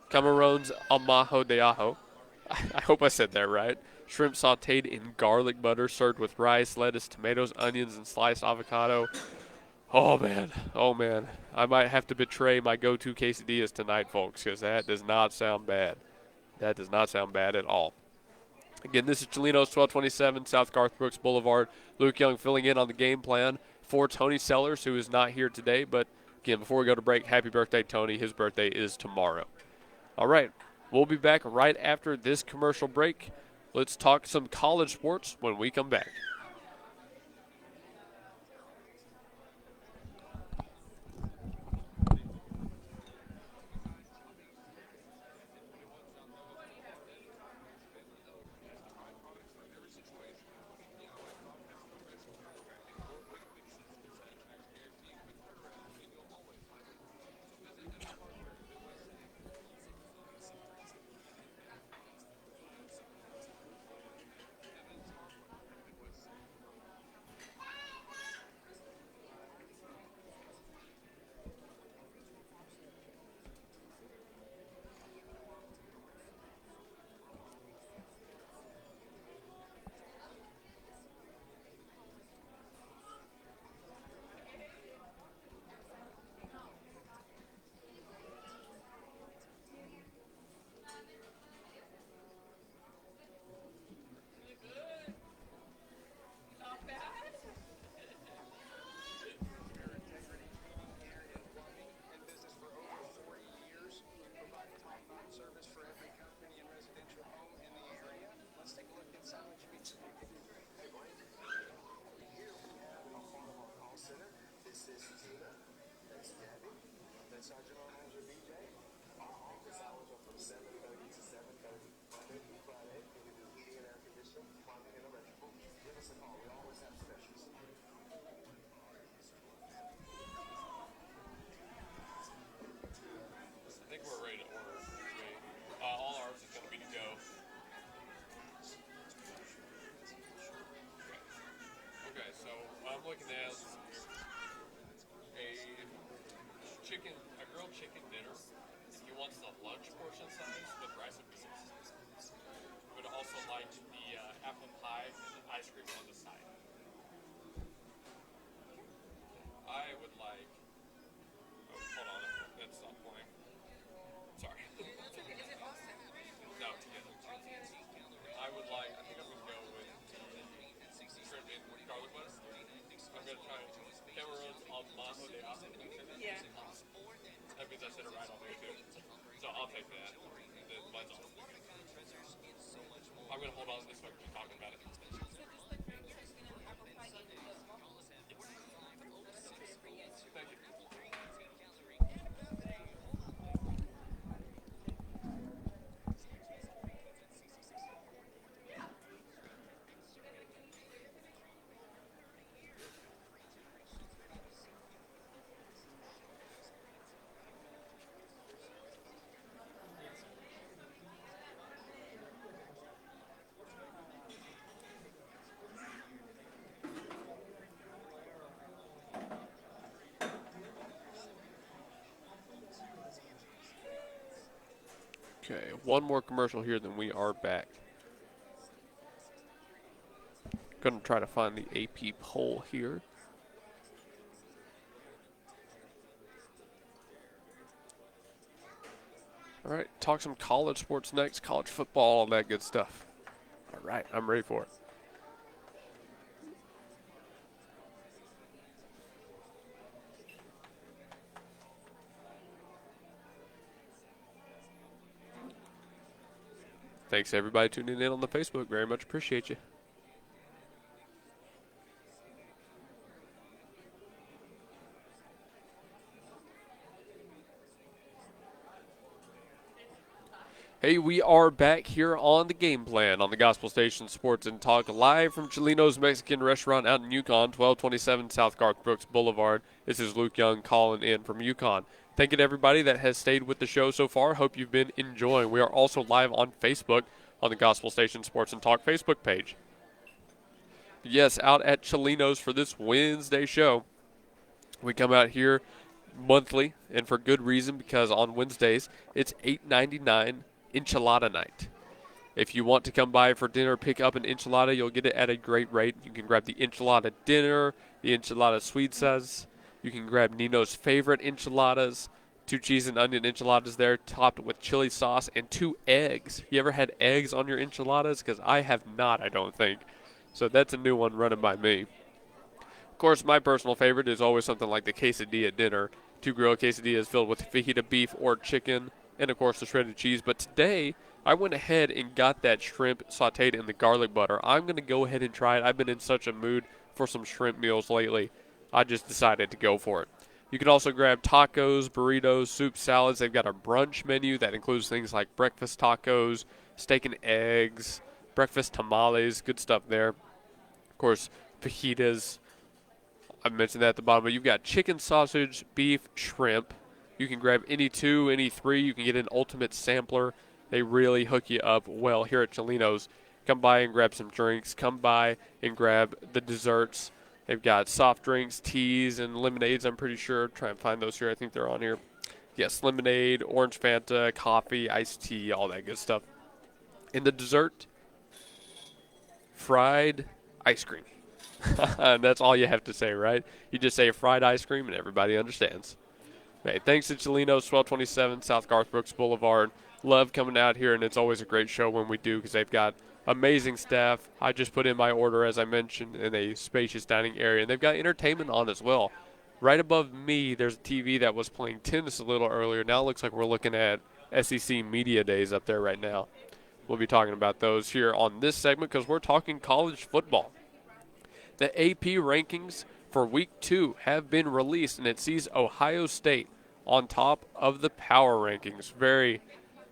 Camarones al majo de ajo. I hope I said that right. Shrimp sautéed in garlic butter, served with rice, lettuce, tomatoes, onions, and sliced avocado. Oh, man. I might have to betray my go-to quesadillas tonight, folks, because that does not sound bad. That does not sound bad at all. Again, this is Chelino's 1227 South Garth Brooks Boulevard. Luke Young filling in on the game plan for Tony Sellers, who is not here today. But, again, before we go to break, happy birthday, Tony. His birthday is tomorrow. All right, we'll be back right after this commercial break. Let's talk some college sports when we come back. I think we're ready to order. All ours is going to be to go. Okay, so I'm looking at a grilled chicken dinner. He wants the lunch portion size with rice and beans. Would also like the apple pie and ice cream on the side. I would like. Oh, hold on, that's not playing. Sorry. No, together. I would like. I think I'm gonna go with shrimp and garlic butter. I'm gonna try Cameron's al mango de ajo. Yeah. That means I said it right on there too. So I'll take that. Mine's on. I'm gonna hold on to this so I can keep talking about it. Thank you. Okay, one more commercial here, then we are back. Gonna try to find the AP poll here. All right, talk some college sports next, college football, all that good stuff. All right, I'm ready for it. Thanks everybody tuning in on the Facebook. Very much appreciate you. Hey, we are back here on the game plan on the Gospel Station Sports and Talk, live from Chelino's Mexican Restaurant out in Yukon, 1227 South Garth Brooks Boulevard. This is Luke Young calling in from Yukon. Thank you to everybody that has stayed with the show so far. Hope you've been enjoying. We are also live on Facebook on the Gospel Station Sports and Talk Facebook page. Yes, out at Chelino's for this Wednesday show. We come out here monthly, and for good reason, because on Wednesdays it's $8.99 enchilada night. If you want to come by for dinner, pick up an enchilada, you'll get it at a great rate. You can grab the enchilada dinner, the enchilada suizas. You can grab Nino's favorite enchiladas, 2 cheese and onion enchiladas there, topped with chili sauce and 2 eggs. You ever had eggs on your enchiladas? Because I have not, I don't think. So that's a new one running by me. Of course, my personal favorite is always something like the quesadilla dinner. 2 grilled quesadillas filled with fajita beef or chicken, and of course the shredded cheese. But today, I went ahead and got that shrimp sauteed in the garlic butter. I'm going to go ahead and try it. I've been in such a mood for some shrimp meals lately. I just decided to go for it. You can also grab tacos, burritos, soup, salads. They've got a brunch menu that includes things like breakfast tacos, steak and eggs, breakfast tamales, good stuff there. Of course, fajitas. I mentioned that at the bottom, but you've got chicken, sausage, beef, shrimp. You can grab any 2, any 3. You can get an ultimate sampler. They really hook you up well here at Chelino's. Come by and grab some drinks. Come by and grab the desserts. They've got soft drinks, teas, and lemonades, I'm pretty sure. Try and find those here. I think they're on here. Yes, lemonade, orange Fanta, coffee, iced tea, all that good stuff. In the dessert, fried ice cream. And that's all you have to say, right? You just say fried ice cream and everybody understands. Hey, thanks to Chelino's, 1227 South Garth Brooks Boulevard. Love coming out here, and it's always a great show when we do because they've got amazing staff. I just put in my order, as I mentioned, in a spacious dining area, and they've got entertainment on as well. Right above me, there's a TV that was playing tennis a little earlier. Now it looks like we're looking at SEC Media Days up there right now. We'll be talking about those here on this segment because we're talking college football. The AP rankings for Week 2 have been released, and it sees Ohio State on top of the power rankings. Very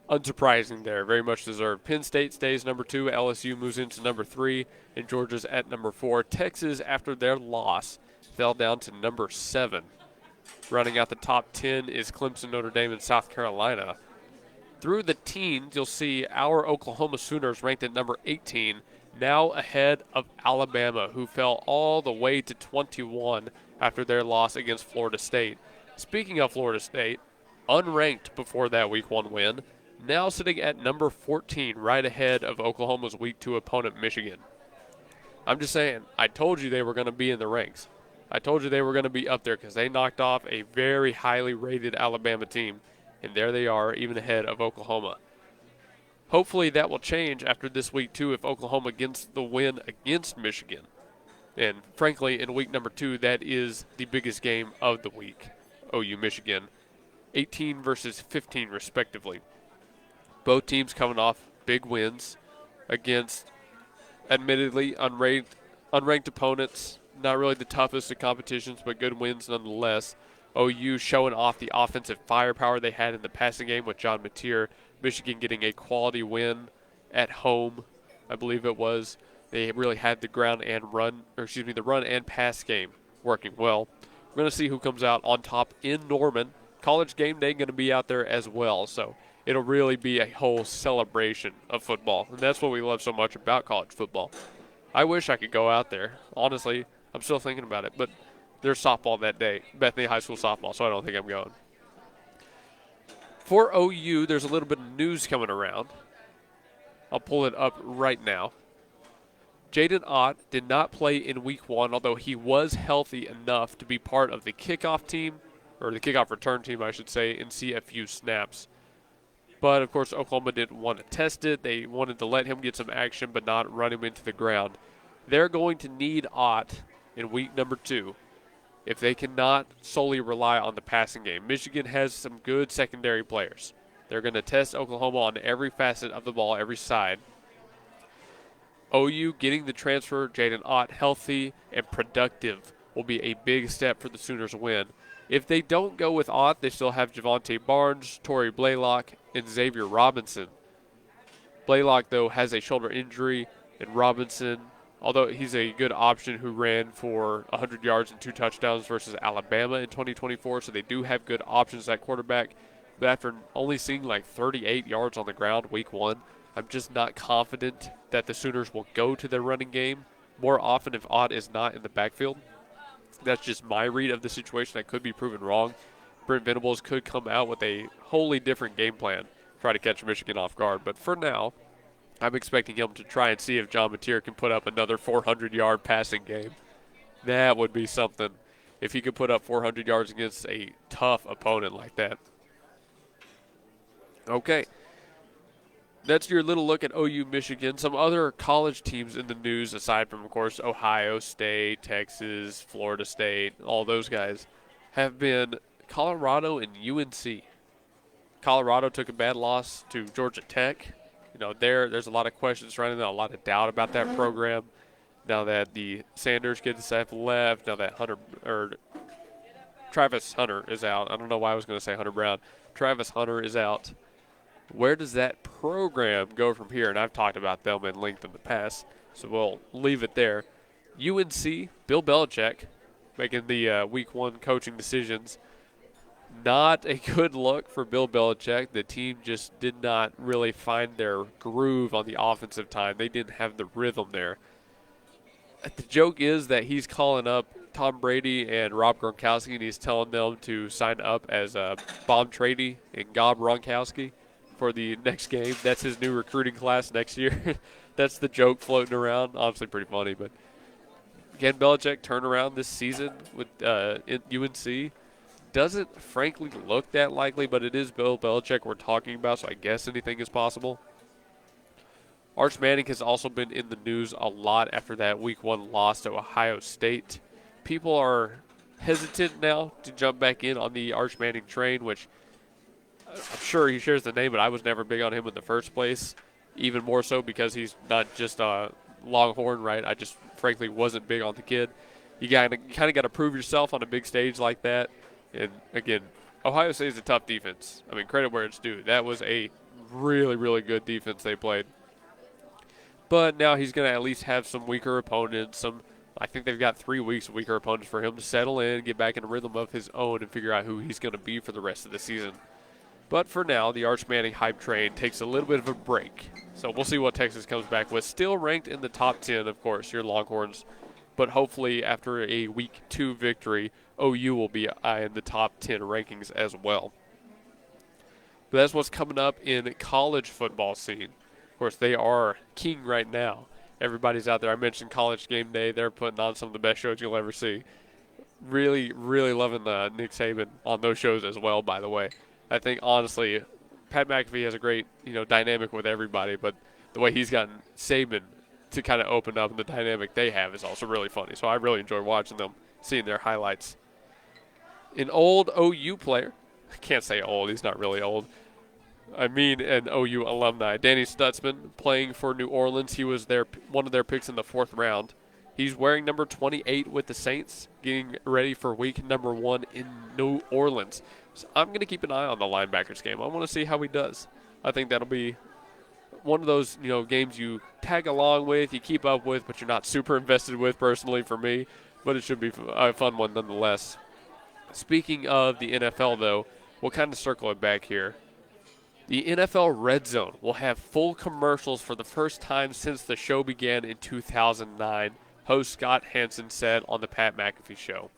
unsurprising there, very much deserved. Penn State stays number 2, LSU moves into number 3, and Georgia's at number 4. Texas, after their loss, fell down to number 7. Running out the top 10 is Clemson, Notre Dame, and South Carolina. Through the teens, you'll see our Oklahoma Sooners ranked at number 18, now ahead of Alabama, who fell all the way to 21 after their loss against Florida State. Speaking of Florida State, unranked before that Week 1 win, now sitting at number 14, right ahead of Oklahoma's Week 2 opponent, Michigan. I'm just saying, I told you they were going to be in the ranks. I told you they were going to be up there because they knocked off a very highly rated Alabama team, and there they are, even ahead of Oklahoma. Hopefully that will change after this Week 2 if Oklahoma gets the win against Michigan. And frankly, in Week number 2, that is the biggest game of the week, OU-Michigan, 18 versus 15 respectively. Both teams coming off big wins against admittedly unranked opponents. Not really the toughest of competitions, but good wins nonetheless. OU showing off the offensive firepower they had in the passing game with John Mateer. Michigan getting a quality win at home, I believe it was. They really had the the run and pass game working well. We're going to see who comes out on top in Norman. College game day going to be out there as well, so it'll really be a whole celebration of football, and that's what we love so much about college football. I wish I could go out there. Honestly, I'm still thinking about it, but there's softball that day, Bethany High School softball, so I don't think I'm going. For OU, there's a little bit of news coming around. I'll pull it up right now. Jaden Ott did not play in Week 1, although he was healthy enough to be part of the kickoff team, or the kickoff return team, I should say, and see a few snaps. But, of course, Oklahoma didn't want to test it. They wanted to let him get some action but not run him into the ground. They're going to need Ott in Week number 2 if they cannot solely rely on the passing game. Michigan has some good secondary players. They're going to test Oklahoma on every facet of the ball, every side. OU getting the transfer, Jaden Ott, healthy and productive will be a big step for the Sooners' win. If they don't go with Ott, they still have Javonte Barnes, Torrey Blaylock, and Xavier Robinson. Blaylock, though, has a shoulder injury, and Robinson, although he's a good option who ran for 100 yards and 2 touchdowns versus Alabama in 2024, so they do have good options at quarterback. But after only seeing like 38 yards on the ground Week 1, I'm just not confident that the Sooners will go to their running game more often if Ott is not in the backfield. That's just my read of the situation. I could be proven wrong. Brent Venables could come out with a wholly different game plan, try to catch Michigan off guard. But for now, I'm expecting him to try and see if John Mateer can put up another 400-yard passing game. That would be something if he could put up 400 yards against a tough opponent like that. Okay. That's your little look at OU Michigan. Some other college teams in the news, aside from, of course, Ohio State, Texas, Florida State, all those guys, have been Colorado and UNC. Colorado took a bad loss to Georgia Tech. You know, there's a lot of questions surrounding that, a lot of doubt about that program. Now that the Sanders kids have left, now that Travis Hunter is out. I don't know why I was going to say Hunter Brown. Travis Hunter is out. Where does that program go from here? And I've talked about them in length in the past, so we'll leave it there. UNC, Bill Belichick, making the Week 1 coaching decisions. Not a good look for Bill Belichick. The team just did not really find their groove on the offensive time. They didn't have the rhythm there. The joke is that he's calling up Tom Brady and Rob Gronkowski, and he's telling them to sign up as Bob Trady and Gob Gronkowski for the next game. That's his new recruiting class next year. That's the joke floating around. Obviously pretty funny, but can Belichick turn around this season with UNC? Doesn't frankly look that likely, but it is Bill Belichick we're talking about, so I guess anything is possible. Arch Manning has also been in the news a lot after that Week 1 loss to Ohio State. People are hesitant now to jump back in on the Arch Manning train, which I'm sure he shares the name, but I was never big on him in the first place. Even more so because he's not just a Longhorn, right? I just frankly wasn't big on the kid. you kind of got to prove yourself on a big stage like that. And again, Ohio State is a tough defense. I mean, credit where it's due. That was a really, really good defense they played. But now he's going to at least have some weaker opponents. I think they've got 3 weeks of weaker opponents for him to settle in, get back in a rhythm of his own, and figure out who he's going to be for the rest of the season. But for now, the Arch Manning hype train takes a little bit of a break. So we'll see what Texas comes back with. Still ranked in the top 10, of course, your Longhorns. But hopefully after a Week 2 victory, OU will be in the top 10 rankings as well. But that's what's coming up in college football scene. Of course, they are king right now. Everybody's out there. I mentioned College Game Day. They're putting on some of the best shows you'll ever see. Really, really loving Nick Saban on those shows as well, by the way. I think, honestly, Pat McAfee has a great, dynamic with everybody, but the way he's gotten Saban to kind of open up and the dynamic they have is also really funny. So I really enjoy watching them, seeing their highlights. An old OU player, I can't say old, he's not really old. I mean an OU alumni, Danny Stutzman, playing for New Orleans. He was one of their picks in the 4th round. He's wearing number 28 with the Saints, getting ready for week number 1 in New Orleans. So I'm going to keep an eye on the linebackers game. I want to see how he does. I think that'll be one of those, games you tag along with, you keep up with, but you're not super invested with personally for me. But it should be a fun one nonetheless. Speaking of the NFL, though, we'll kind of circle it back here. The NFL Red Zone will have full commercials for the first time since the show began in 2009, host Scott Hansen said on the Pat McAfee Show.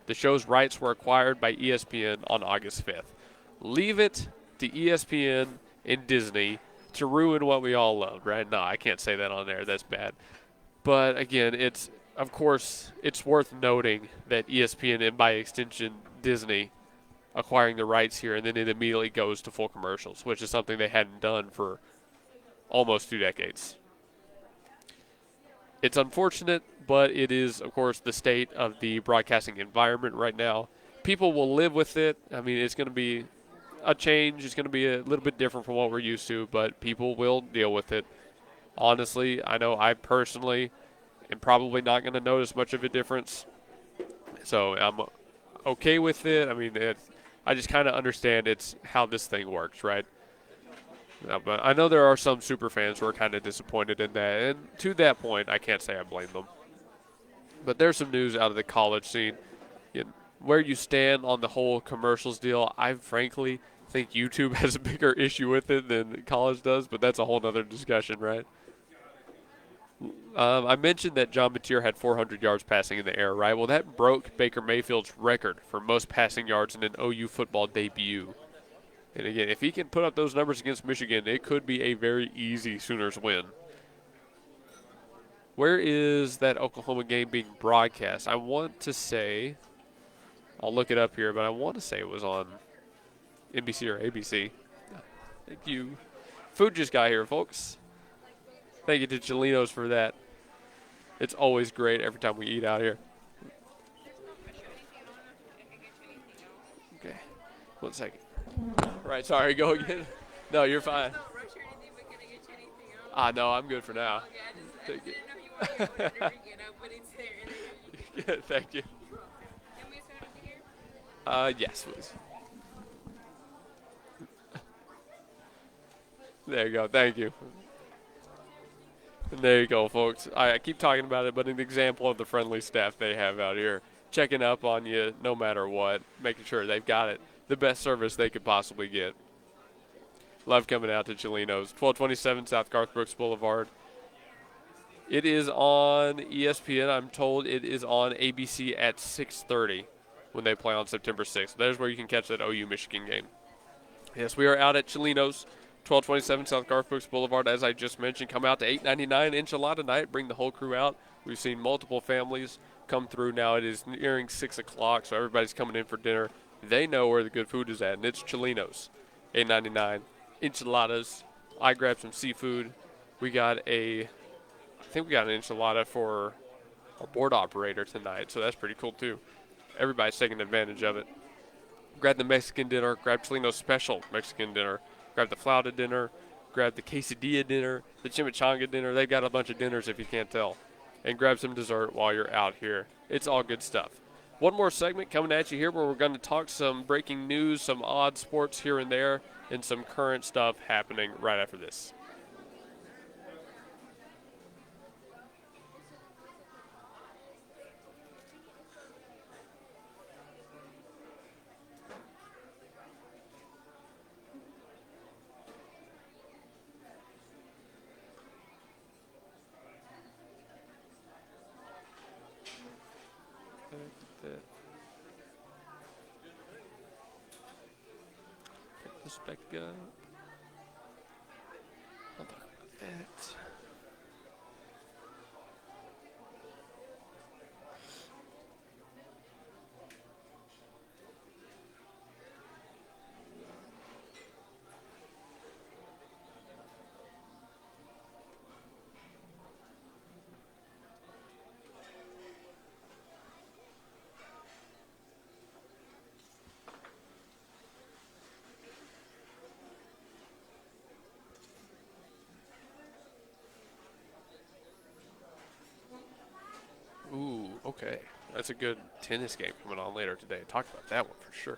The show's rights were acquired by ESPN on August 5th. Leave it to ESPN and Disney to ruin what we all loved, right? No, I can't say that on there. That's bad. But again, it's worth noting that ESPN and by extension Disney acquiring the rights here, and then it immediately goes to full commercials, which is something they hadn't done for almost 2 decades. It's unfortunate, but it is, of course, the state of the broadcasting environment right now. People will live with it. I mean, it's going to be a change. It's going to be a little bit different from what we're used to, but people will deal with it. Honestly, I know I personally am probably not going to notice much of a difference, so I'm okay with it. I mean, I just kind of understand it's how this thing works, right? But I know there are some super fans who are kind of disappointed in that, and to that point, I can't say I blame them. But there's some news out of the college scene. Where you stand on the whole commercials deal, I frankly think YouTube has a bigger issue with it than college does, but that's a whole other discussion, right? I mentioned that John Mateer had 400 yards passing in the air, right? Well, that broke Baker Mayfield's record for most passing yards in an OU football debut. And again, if he can put up those numbers against Michigan, it could be a very easy Sooners win. Where is that Oklahoma game being broadcast? I want to say, I'll look it up here, but I want to say it was on NBC or ABC. Thank you. Food just got here, folks. Thank you to Chelino's for that. It's always great every time we eat out here. Okay. 1 second. Right, sorry, go again. No, you're fine. No, I'm good for now. Thank you. Yeah, thank you. Yes, please. There you go. Thank you. And there you go, folks. I keep talking about it, but an example of the friendly staff they have out here, checking up on you no matter what, making sure they've got it, the best service they could possibly get. Love coming out to Chelino's. 1227 South Garth Brooks Boulevard. It is on ESPN. I'm told it is on ABC at 6:30 when they play on September 6th. There's where you can catch that OU Michigan game. Yes, we are out at Chelino's. 1227 South Garth Brooks Boulevard, as I just mentioned. Come out to $8.99 enchilada night. Bring the whole crew out. We've seen multiple families come through now. It is nearing 6 o'clock, so everybody's coming in for dinner. They know where the good food is at, and it's Chelino's. $8.99 enchiladas. I grabbed some seafood. I think we got an enchilada for our board operator tonight, so that's pretty cool too. Everybody's taking advantage of it. Grab the Mexican dinner. Grab Chelino's special Mexican dinner. Grab the flauta dinner, grab the quesadilla dinner, the chimichanga dinner. They've got a bunch of dinners if you can't tell. and grab some dessert while you're out here. It's all good stuff. One more segment coming at you here where we're going to talk some breaking news, some odd sports here and there, and some current stuff happening right after this. Pick this back up. I'll talk about that. Ooh, okay. That's a good tennis game coming on later today. Talk about that one for sure.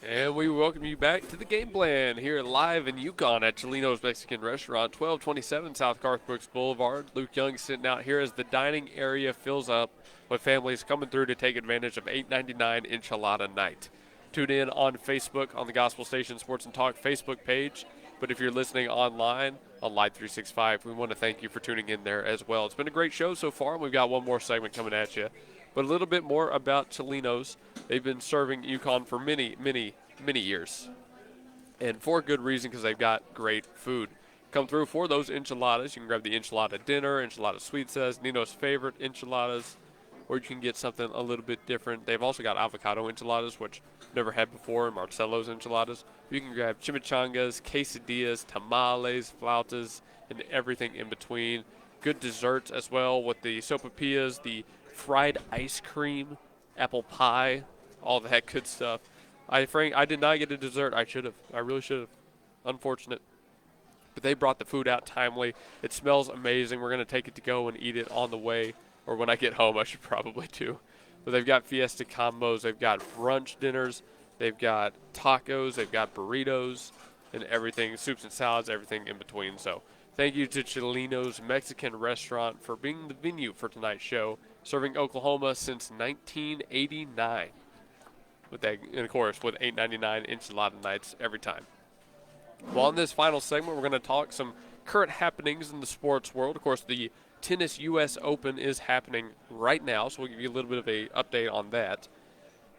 And we welcome you back to the game plan here live in Yukon at Chelino's Mexican Restaurant, 1227 South Garth Brooks Boulevard. Luke Young sitting out here as the dining area fills up with families coming through to take advantage of $8.99 enchilada night. Tune in on Facebook on the Gospel Station Sports and Talk Facebook page. But if you're listening online on Live 365, we want to thank you for tuning in there as well. It's been a great show so far, and we've got one more segment coming at you. But a little bit more about Chelino's. They've been serving Yukon for many years. And for good reason, because they've got great food. Come through for those enchiladas. You can grab the enchilada dinner, enchilada suizas, Nino's favorite enchiladas, or you can get something a little bit different. They've also got avocado enchiladas, which I've never had before, and Marcelo's enchiladas. You can grab chimichangas, quesadillas, tamales, flautas, and everything in between. Good desserts as well with the sopapillas, the fried ice cream, apple pie, all that good stuff. I did not get a dessert. I should have. I really should have. Unfortunate. But they brought the food out timely. It smells amazing. We're going to take it to go and eat it on the way, or when I get home, I should probably too. But they've got fiesta combos. They've got brunch dinners. They've got tacos. They've got burritos and everything, soups and salads, everything in between. So thank you to Chelino's Mexican Restaurant for being the venue for tonight's show, serving Oklahoma since 1989. With that, and of course, with $8.99 enchilada nights every time. Well, in this final segment, we're going to talk some current happenings in the sports world. Of course, the Tennis U.S. Open is happening right now, so we'll give you a little bit of an update on that.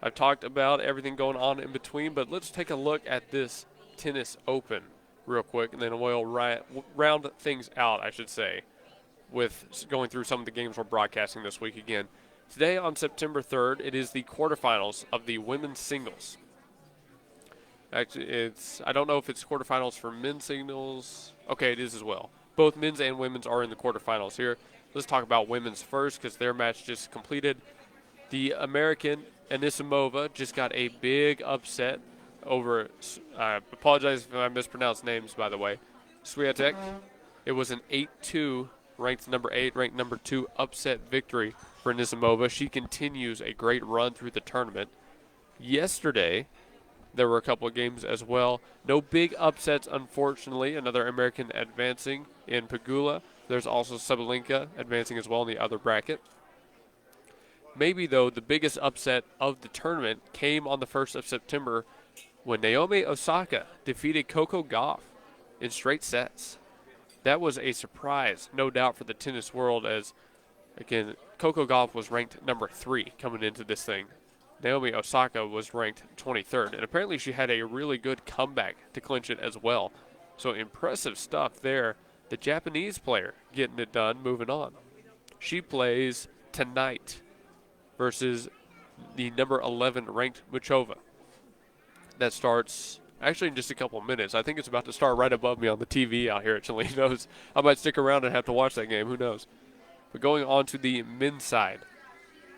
I've talked about everything going on in between, but let's take a look at this Tennis Open real quick, and then we'll round things out, I should say, with going through some of the games we're broadcasting this week again. Today on September 3rd, it is the quarterfinals of the women's singles. Actually, I don't know if it's quarterfinals for men's singles. Okay, it is as well. Both men's and women's are in the quarterfinals here. Let's talk about women's first because their match just completed. The American Anisimova just got a big upset over, I apologize if I mispronounce names, by the way, Swiatek. It was an 8-2, ranked number 8, ranked number 2 upset victory for Anisimova. She continues a great run through the tournament. Yesterday, there were a couple of games as well. No big upsets, unfortunately. Another American advancing in Pagula. There's also Sabalenka advancing as well in the other bracket. Maybe, though, the biggest upset of the tournament came on the 1st of September when Naomi Osaka defeated Coco Gauff in straight sets. That was a surprise, no doubt, for the tennis world as, again, Coco Gauff was ranked number 3 coming into this thing. Naomi Osaka was ranked 23rd, and apparently she had a really good comeback to clinch it as well. So impressive stuff there. The Japanese player getting it done, moving on. She plays tonight versus the number 11 ranked Muchova. That starts actually in just a couple of minutes. I think it's about to start right above me on the TV out here at Chelino's. I might stick around and have to watch that game. Who knows? But going on to the men's side,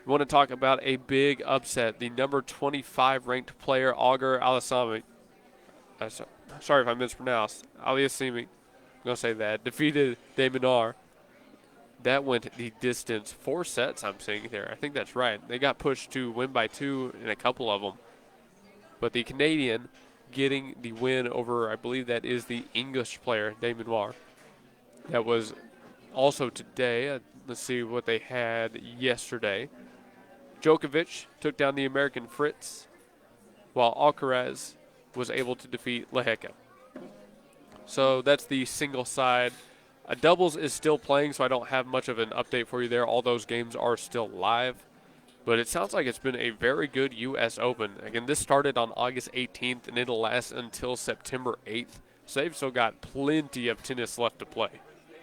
we want to talk about a big upset. The number 25 ranked player, Auger Aliassime. Sorry if I mispronounced. Aliassime. I'm going to say that. Defeated De Minaur. That went the distance. 4 sets I'm seeing there. I think that's right. They got pushed to win by 2 in a couple of them. But the Canadian getting the win over, I believe that is the English player, De Minaur. That was also today. Let's see what they had yesterday. Djokovic took down the American Fritz, while Alcaraz was able to defeat Lehecka. So that's the single side. Doubles is still playing, so I don't have much of an update for you there. All those games are still live. But it sounds like it's been a very good U.S. Open. Again, this started on August 18th, and it'll last until September 8th. So they've still got plenty of tennis left to play.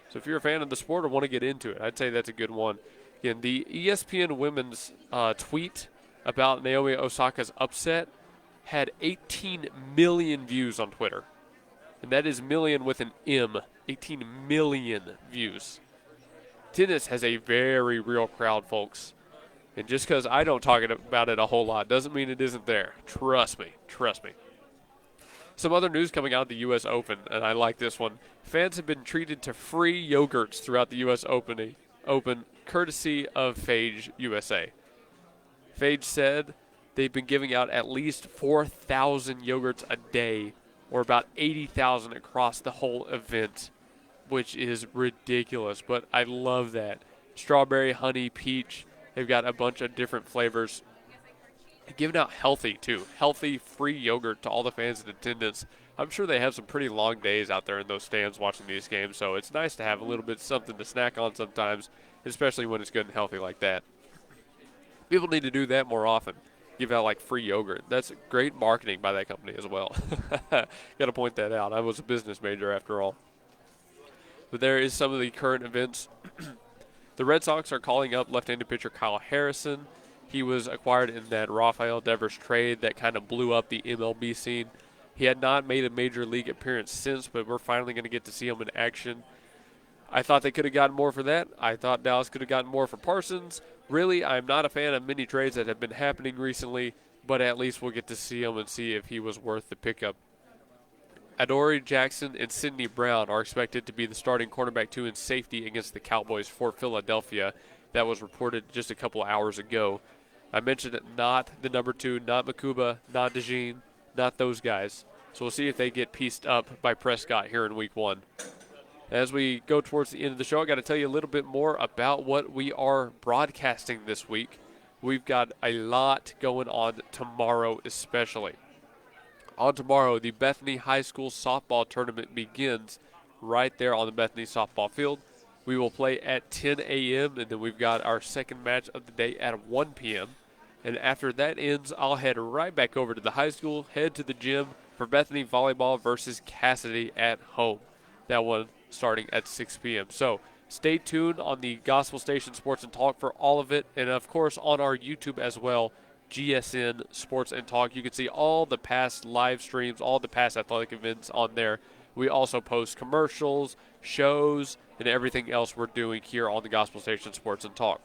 So if you're a fan of the sport or want to get into it, I'd say that's a good one. Again, the ESPN women's tweet about Naomi Osaka's upset had 18 million views on Twitter. And that is million with an M. 18 million views. Tennis has a very real crowd, folks. And just because I don't talk about it a whole lot doesn't mean it isn't there. Trust me. Trust me. Some other news coming out of the U.S. Open, and I like this one. Fans have been treated to free yogurts throughout the U.S. Open, courtesy of Phage USA. Phage said they've been giving out at least 4,000 yogurts a day, or about 80,000 across the whole event, which is ridiculous. But I love that. Strawberry, honey, peach. They've got a bunch of different flavors. Giving out healthy, too. Healthy, free yogurt to all the fans in attendance. I'm sure they have some pretty long days out there in those stands watching these games, so it's nice to have a little bit something to snack on sometimes, especially when it's good and healthy like that. People need to do that more often. Give out, like, free yogurt. That's great marketing by that company as well. Got to point that out. I was a business major after all. But there is some of the current events. The Red Sox are calling up left-handed pitcher Kyle Harrison. He was acquired in that Rafael Devers trade that kind of blew up the MLB scene. He had not made a major league appearance since, but we're finally going to get to see him in action. I thought they could have gotten more for that. I thought Dallas could have gotten more for Parsons. Really, I'm not a fan of many trades that have been happening recently, but at least we'll get to see him and see if he was worth the pickup. Adoree Jackson and Sidney Brown are expected to be the starting cornerback 2 in safety against the Cowboys for Philadelphia. That was reported just a couple hours ago. I mentioned it, not the number 2, not Makuba, not DeJean, not those guys. So we'll see if they get pieced up by Prescott here in week 1. As we go towards the end of the show, I got to tell you a little bit more about what we are broadcasting this week. We've got a lot going on tomorrow especially. On tomorrow, the Bethany High School softball tournament begins right there on the Bethany softball field. We will play at 10 a.m., and then we've got our second match of the day at 1 p.m. And after that ends, I'll head right back over to the high school, head to the gym for Bethany volleyball versus Cassidy at home. That one starting at 6 p.m. So stay tuned on the Gospel Station Sports and Talk for all of it, and, of course, on our YouTube as well. GSN Sports and Talk. You can see all the past live streams, all the past athletic events on there. We also post commercials, shows, and everything else we're doing here on the Gospel Station Sports and Talk.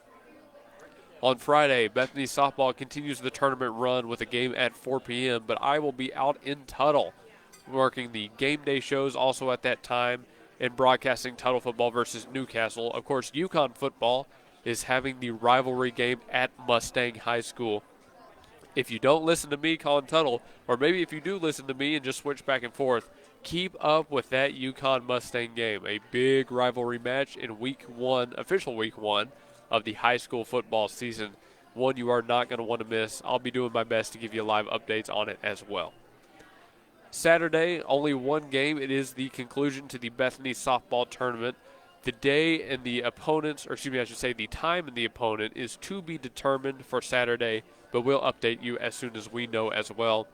On Friday, Bethany softball continues the tournament run with a game at 4 p.m., but I will be out in Tuttle working the game day shows also at that time and broadcasting Tuttle football versus Newcastle. Of course, UConn football is having the rivalry game at Mustang High School If you don't listen to me, Colin Tuttle, or maybe if you do listen to me and just switch back and forth, keep up with that UConn Mustang game. A big rivalry match in week one, official week one of the high school football season. One you are not going to want to miss. I'll be doing my best to give you live updates on it as well. Saturday, only one game. It is the conclusion to the Bethany softball tournament. The day and the opponents, or excuse me, I should say the time and the opponent is to be determined for Saturday, but we'll update you as soon as we know as well.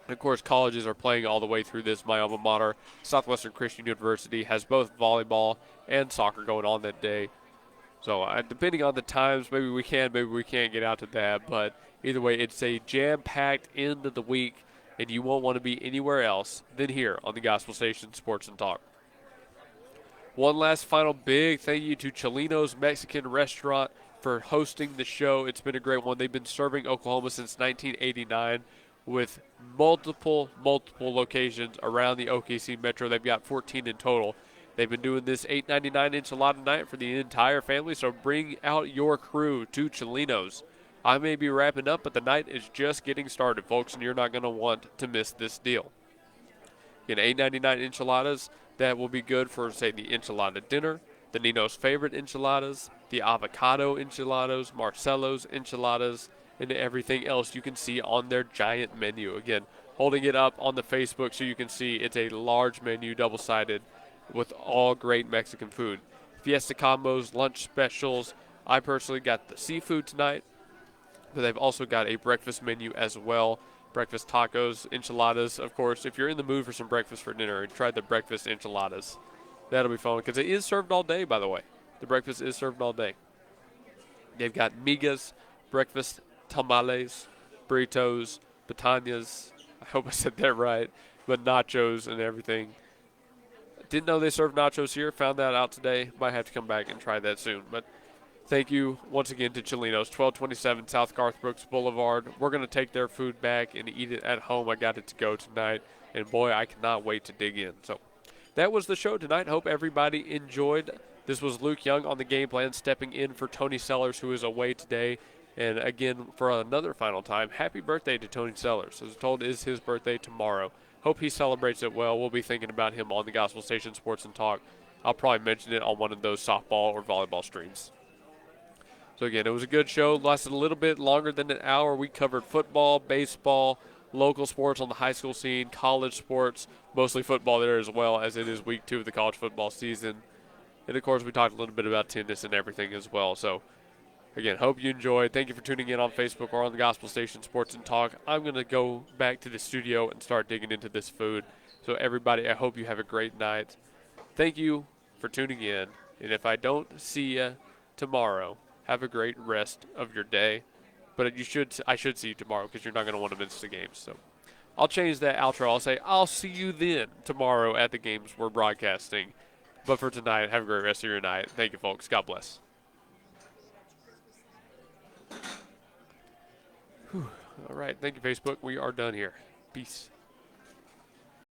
And of course, colleges are playing all the way through this. My alma mater, Southwestern Christian University, has both volleyball and soccer going on that day. So depending on the times, maybe we can, maybe we can't get out to that. But either way, it's a jam-packed end of the week, and you won't want to be anywhere else than here on the Gospel Station Sports and Talk. One last final big thank you to Chelino's Mexican Restaurant for hosting the show. It's been a great one. They've been serving Oklahoma since 1989 with multiple locations around the OKC Metro. They've got 14 in total. They've been doing this $8.99 enchilada night for the entire family, so bring out your crew to Chelino's. I may be wrapping up, but the night is just getting started, folks, and you're not going to want to miss this deal. Again, $8.99 enchiladas. That will be good for, say, the enchilada dinner, the Nino's favorite enchiladas, the avocado enchiladas, Marcelo's enchiladas, and everything else you can see on their giant menu. Again, holding it up on the Facebook so you can see it's a large menu, double-sided, with all great Mexican food. Fiesta combos, lunch specials. I personally got the seafood tonight, but they've also got a breakfast menu as well. Breakfast tacos, enchiladas, of course. If you're in the mood for some breakfast for dinner, try the breakfast enchiladas. That'll be fun because it is served all day, by the way. The breakfast is served all day. They've got migas, breakfast tamales, burritos, batanas. I hope I said that right. But nachos and everything. Didn't know they served nachos here. Found that out today. Might have to come back and try that soon. But thank you once again to Chelino's, 1227 South Garth Brooks Boulevard. We're going to take their food back and eat it at home. I got it to go tonight, and boy, I cannot wait to dig in. So that was the show tonight. Hope everybody enjoyed. This was Luke Young on the game plan, stepping in for Tony Sellers, who is away today. And again, for another final time, happy birthday to Tony Sellers. As told, is his birthday tomorrow. Hope he celebrates it well. We'll be thinking about him on the Gospel Station Sports and Talk. I'll probably mention it on one of those softball or volleyball streams. So again, it was a good show. Lasted a little bit longer than an hour. We covered football, baseball, local sports on the high school scene, college sports, mostly football there as well, as it is week 2 of the college football season. And, of course, we talked a little bit about tennis and everything as well. So, again, hope you enjoyed. Thank you for tuning in on Facebook or on the Gospel Station Sports and Talk. I'm going to go back to the studio and start digging into this food. So, everybody, I hope you have a great night. Thank you for tuning in. And if I don't see you tomorrow, have a great rest of your day. But I should see you tomorrow because you're not going to want to miss the games. So I'll change that outro. I'll say, I'll see you then tomorrow at the games we're broadcasting. But for tonight, have a great rest of your night. Thank you, folks. God bless. Whew. All right. Thank you, Facebook. We are done here. Peace.